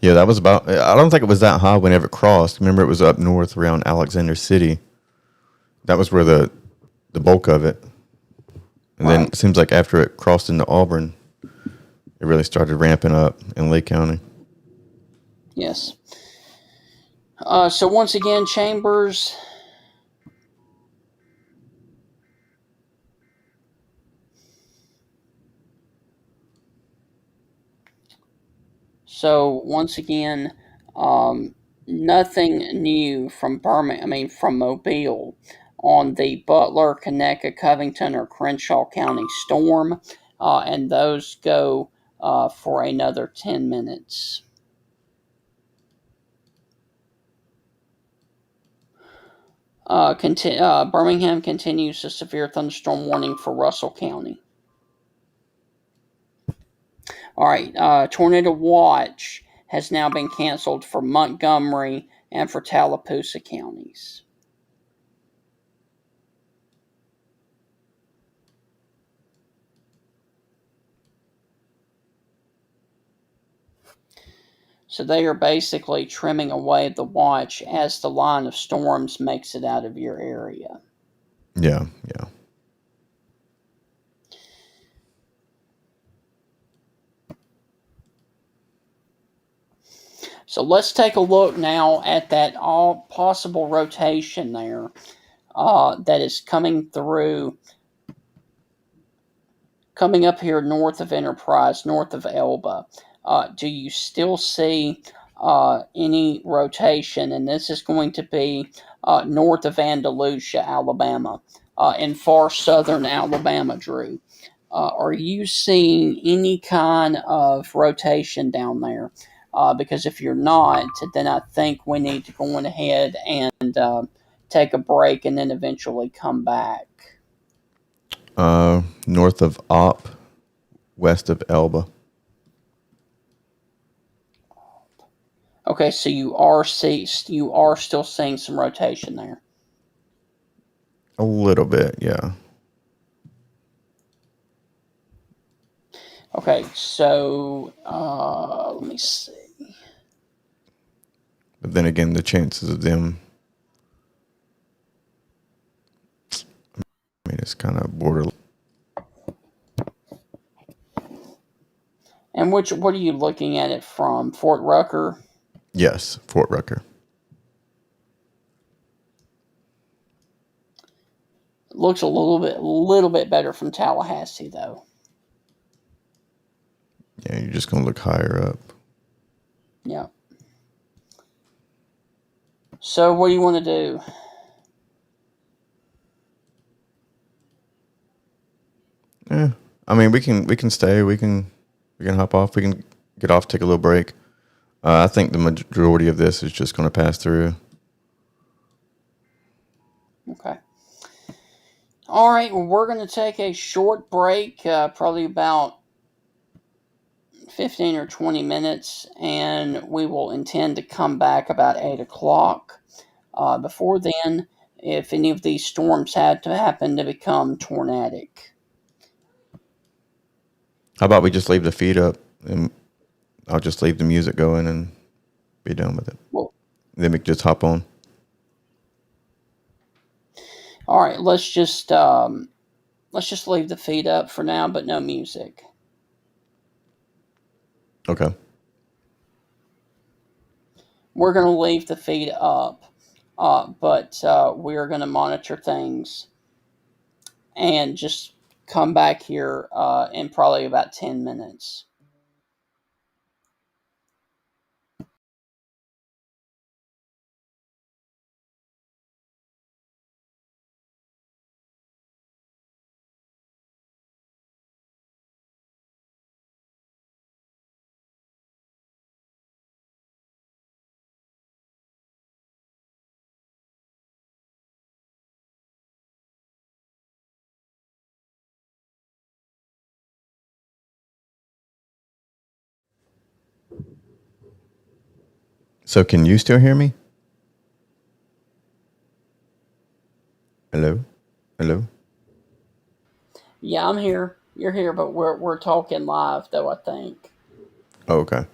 Yeah, that was about... I don't think it was that high whenever it crossed. Remember, it was up north around Alexander City. That was where the bulk of it. And then it seems like after it crossed into Auburn, it really started ramping up in Lee County. Yes. So once again, Chambers... So once again, nothing new from from Mobile on the Butler, Conecuh, Covington, or Crenshaw County storm, and those go for another 10 minutes. Birmingham continues a severe thunderstorm warning for Russell County. All right, tornado watch has now been canceled for Montgomery and for Tallapoosa counties. So they are basically trimming away the watch as the line of storms makes it out of your area. Yeah. So let's take a look now at that all possible rotation there that is coming up here north of Enterprise, north of Elba. Do you still see any rotation? And this is going to be north of Andalusia, Alabama, in far southern Alabama, Drew. Are you seeing any kind of rotation down there? Because if you're not, then I think we need to go on ahead and take a break and then eventually come back. North of Opp, west of Elba. Okay, so you are still seeing some rotation there. A little bit, yeah. Okay, so let me see. But then again, the chances of them, I mean, it's kind of borderline. And what are you looking at it from? Fort Rucker? Yes, Fort Rucker. Looks a little bit better from Tallahassee though. Yeah, you're just gonna look higher up. Yeah. So what do you want to do? Yeah, I mean, we can stay. We can hop off. We can get off, take a little break. I think the majority of this is just going to pass through. Okay. All right. Well, we're going to take a short break, probably about 15 or 20 minutes, and we will intend to come back about 8 o'clock. Before then, if any of these storms had to happen to become tornadic. How about we just leave the feed up and I'll just leave the music going and be done with it. Well, Then we can just hop on. all right. Let's just leave the feed up for now, but no music. Okay. We're going to leave the feed up, but we're going to monitor things and just come back here in probably about 10 minutes. So can you still hear me? Hello? Hello? Yeah, I'm here. You're here, but we're talking live though, I think. Oh, okay.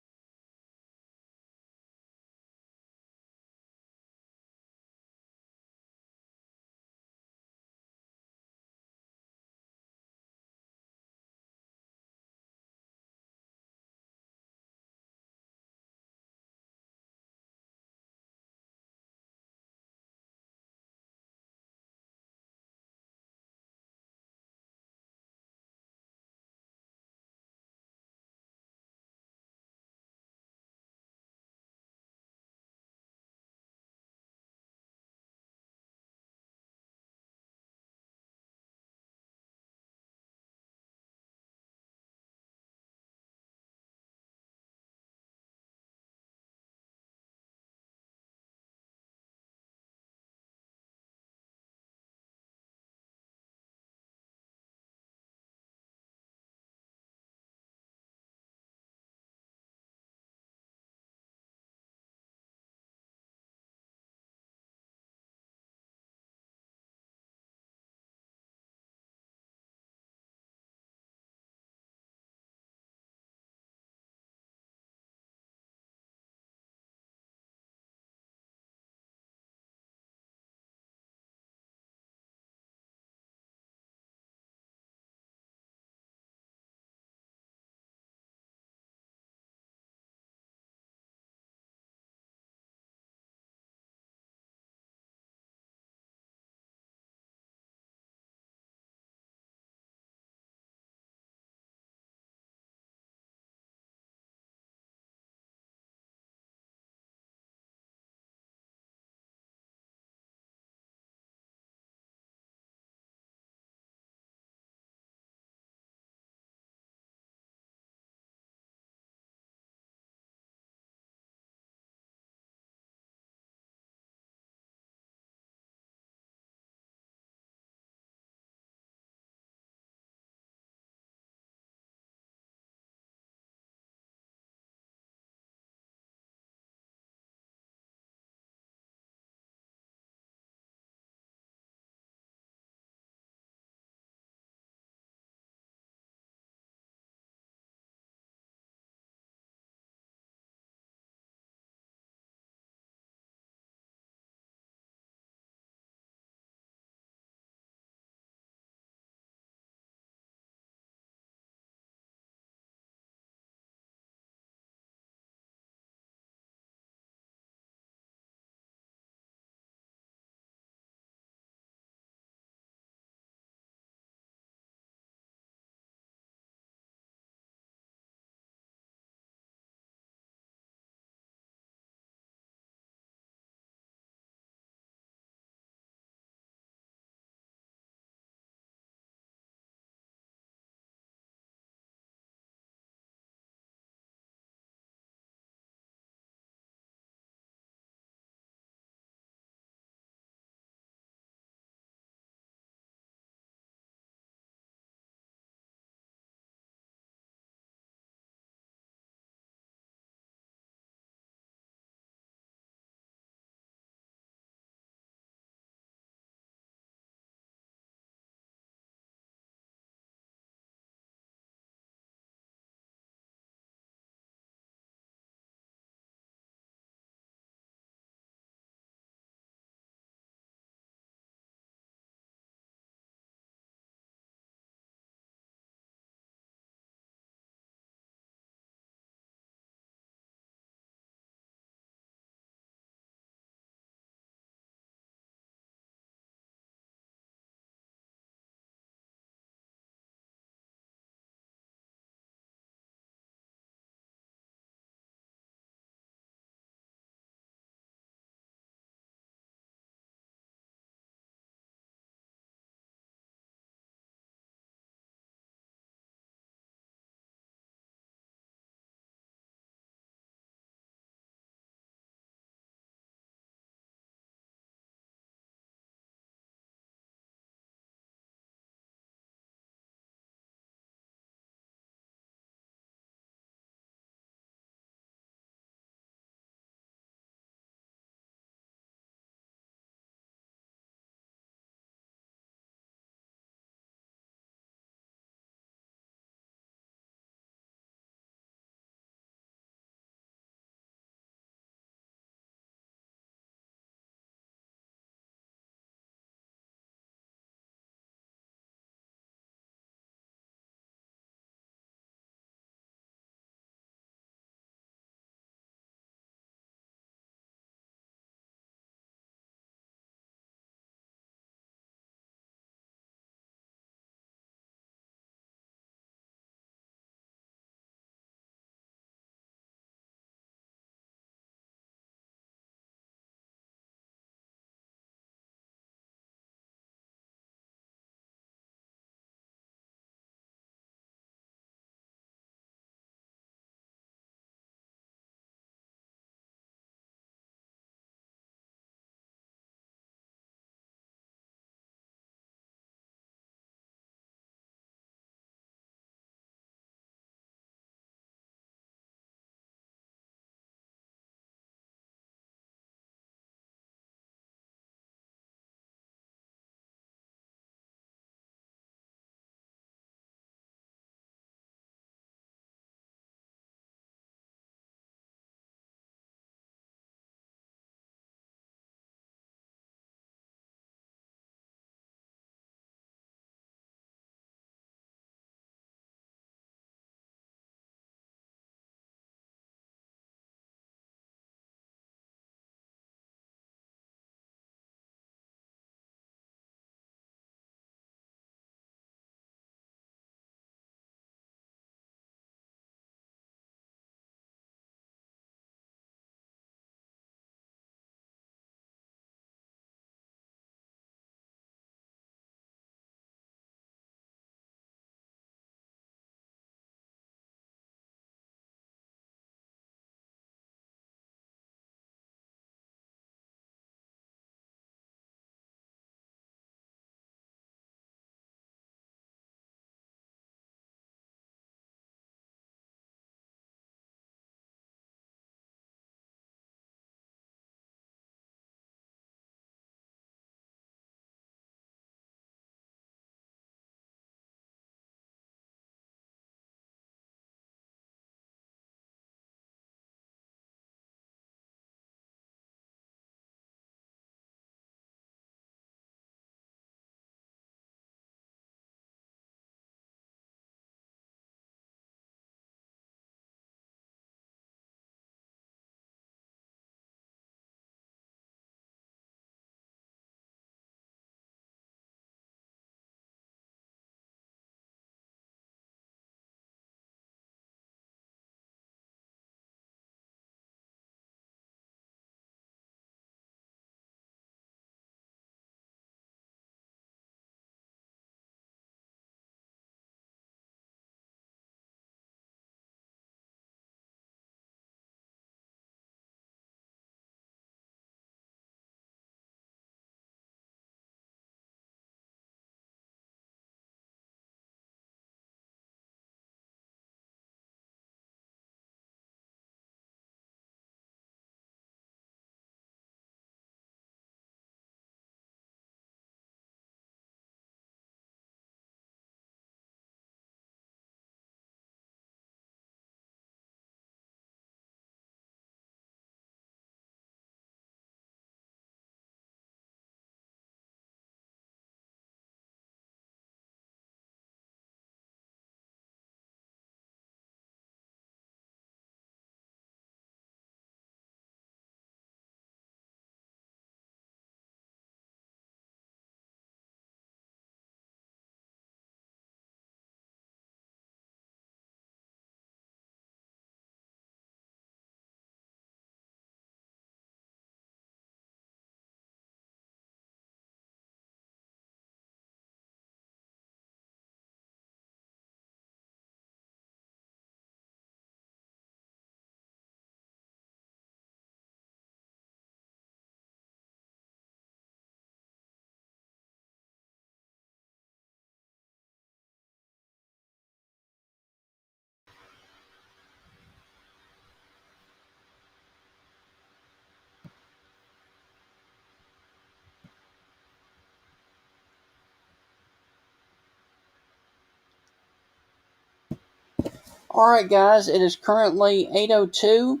Alright, guys, it is currently 8:02,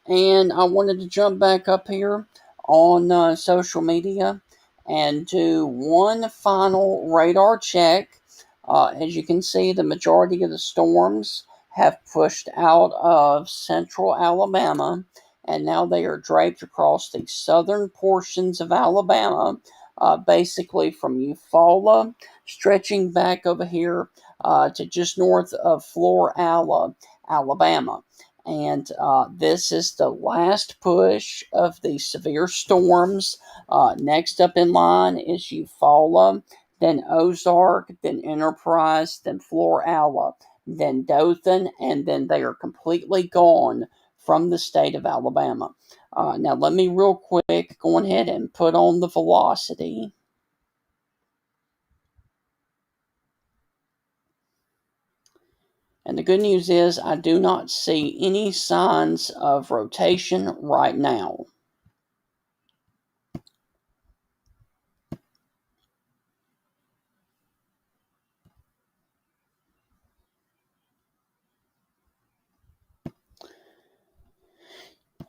and I wanted to jump back up here on social media and do one final radar check. As you can see, the majority of the storms have pushed out of central Alabama, and now they are draped across the southern portions of Alabama, basically from Eufaula, stretching back over here to just north of Florala, Alabama. And this is the last push of the severe storms. Next up in line is Eufaula, then Ozark, then Enterprise, then Florala, then Dothan, and then they are completely gone from the state of Alabama. Now, let me real quick go ahead and put on the velocity. And the good news is I do not see any signs of rotation right now.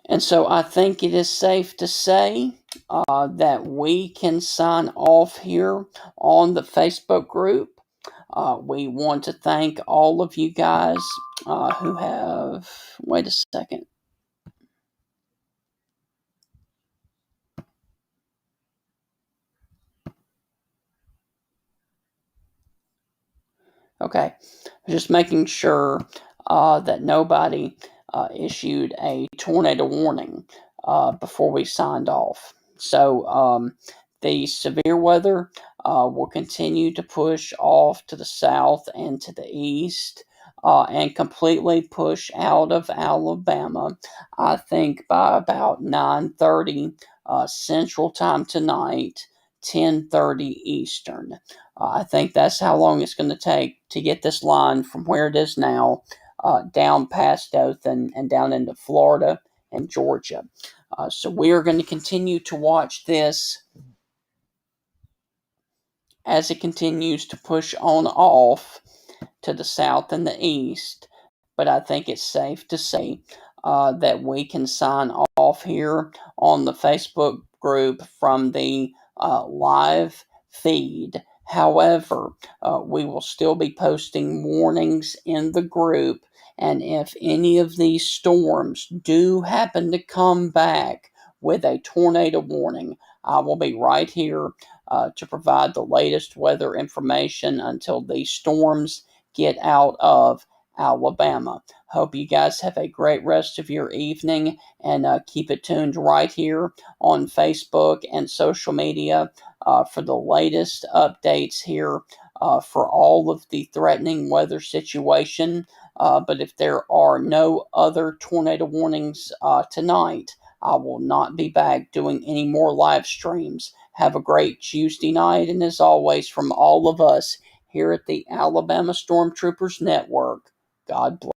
And so I think it is safe to say that we can sign off here on the Facebook group. We want to thank all of you guys who have. Wait a second. Okay, just making sure that nobody issued a tornado warning before we signed off. So the severe weather will continue to push off to the south and to the east and completely push out of Alabama. I think by about 9:30 Central Time tonight, 10:30 Eastern. I think that's how long it's going to take to get this line from where it is now down past Dothan and down into Florida and Georgia. So we are going to continue to watch this as it continues to push on off to the south and the east. But I think it's safe to say that we can sign off here on the Facebook group from the live feed. However, we will still be posting warnings in the group, and if any of these storms do happen to come back with a tornado warning, I will be right here to provide the latest weather information until these storms get out of Alabama. Hope you guys have a great rest of your evening, and keep it tuned right here on Facebook and social media for the latest updates here for all of the threatening weather situation. But if there are no other tornado warnings tonight, I will not be back doing any more live streams. Have a great Tuesday night, and as always, from all of us here at the Alabama Stormtroopers Network, God bless.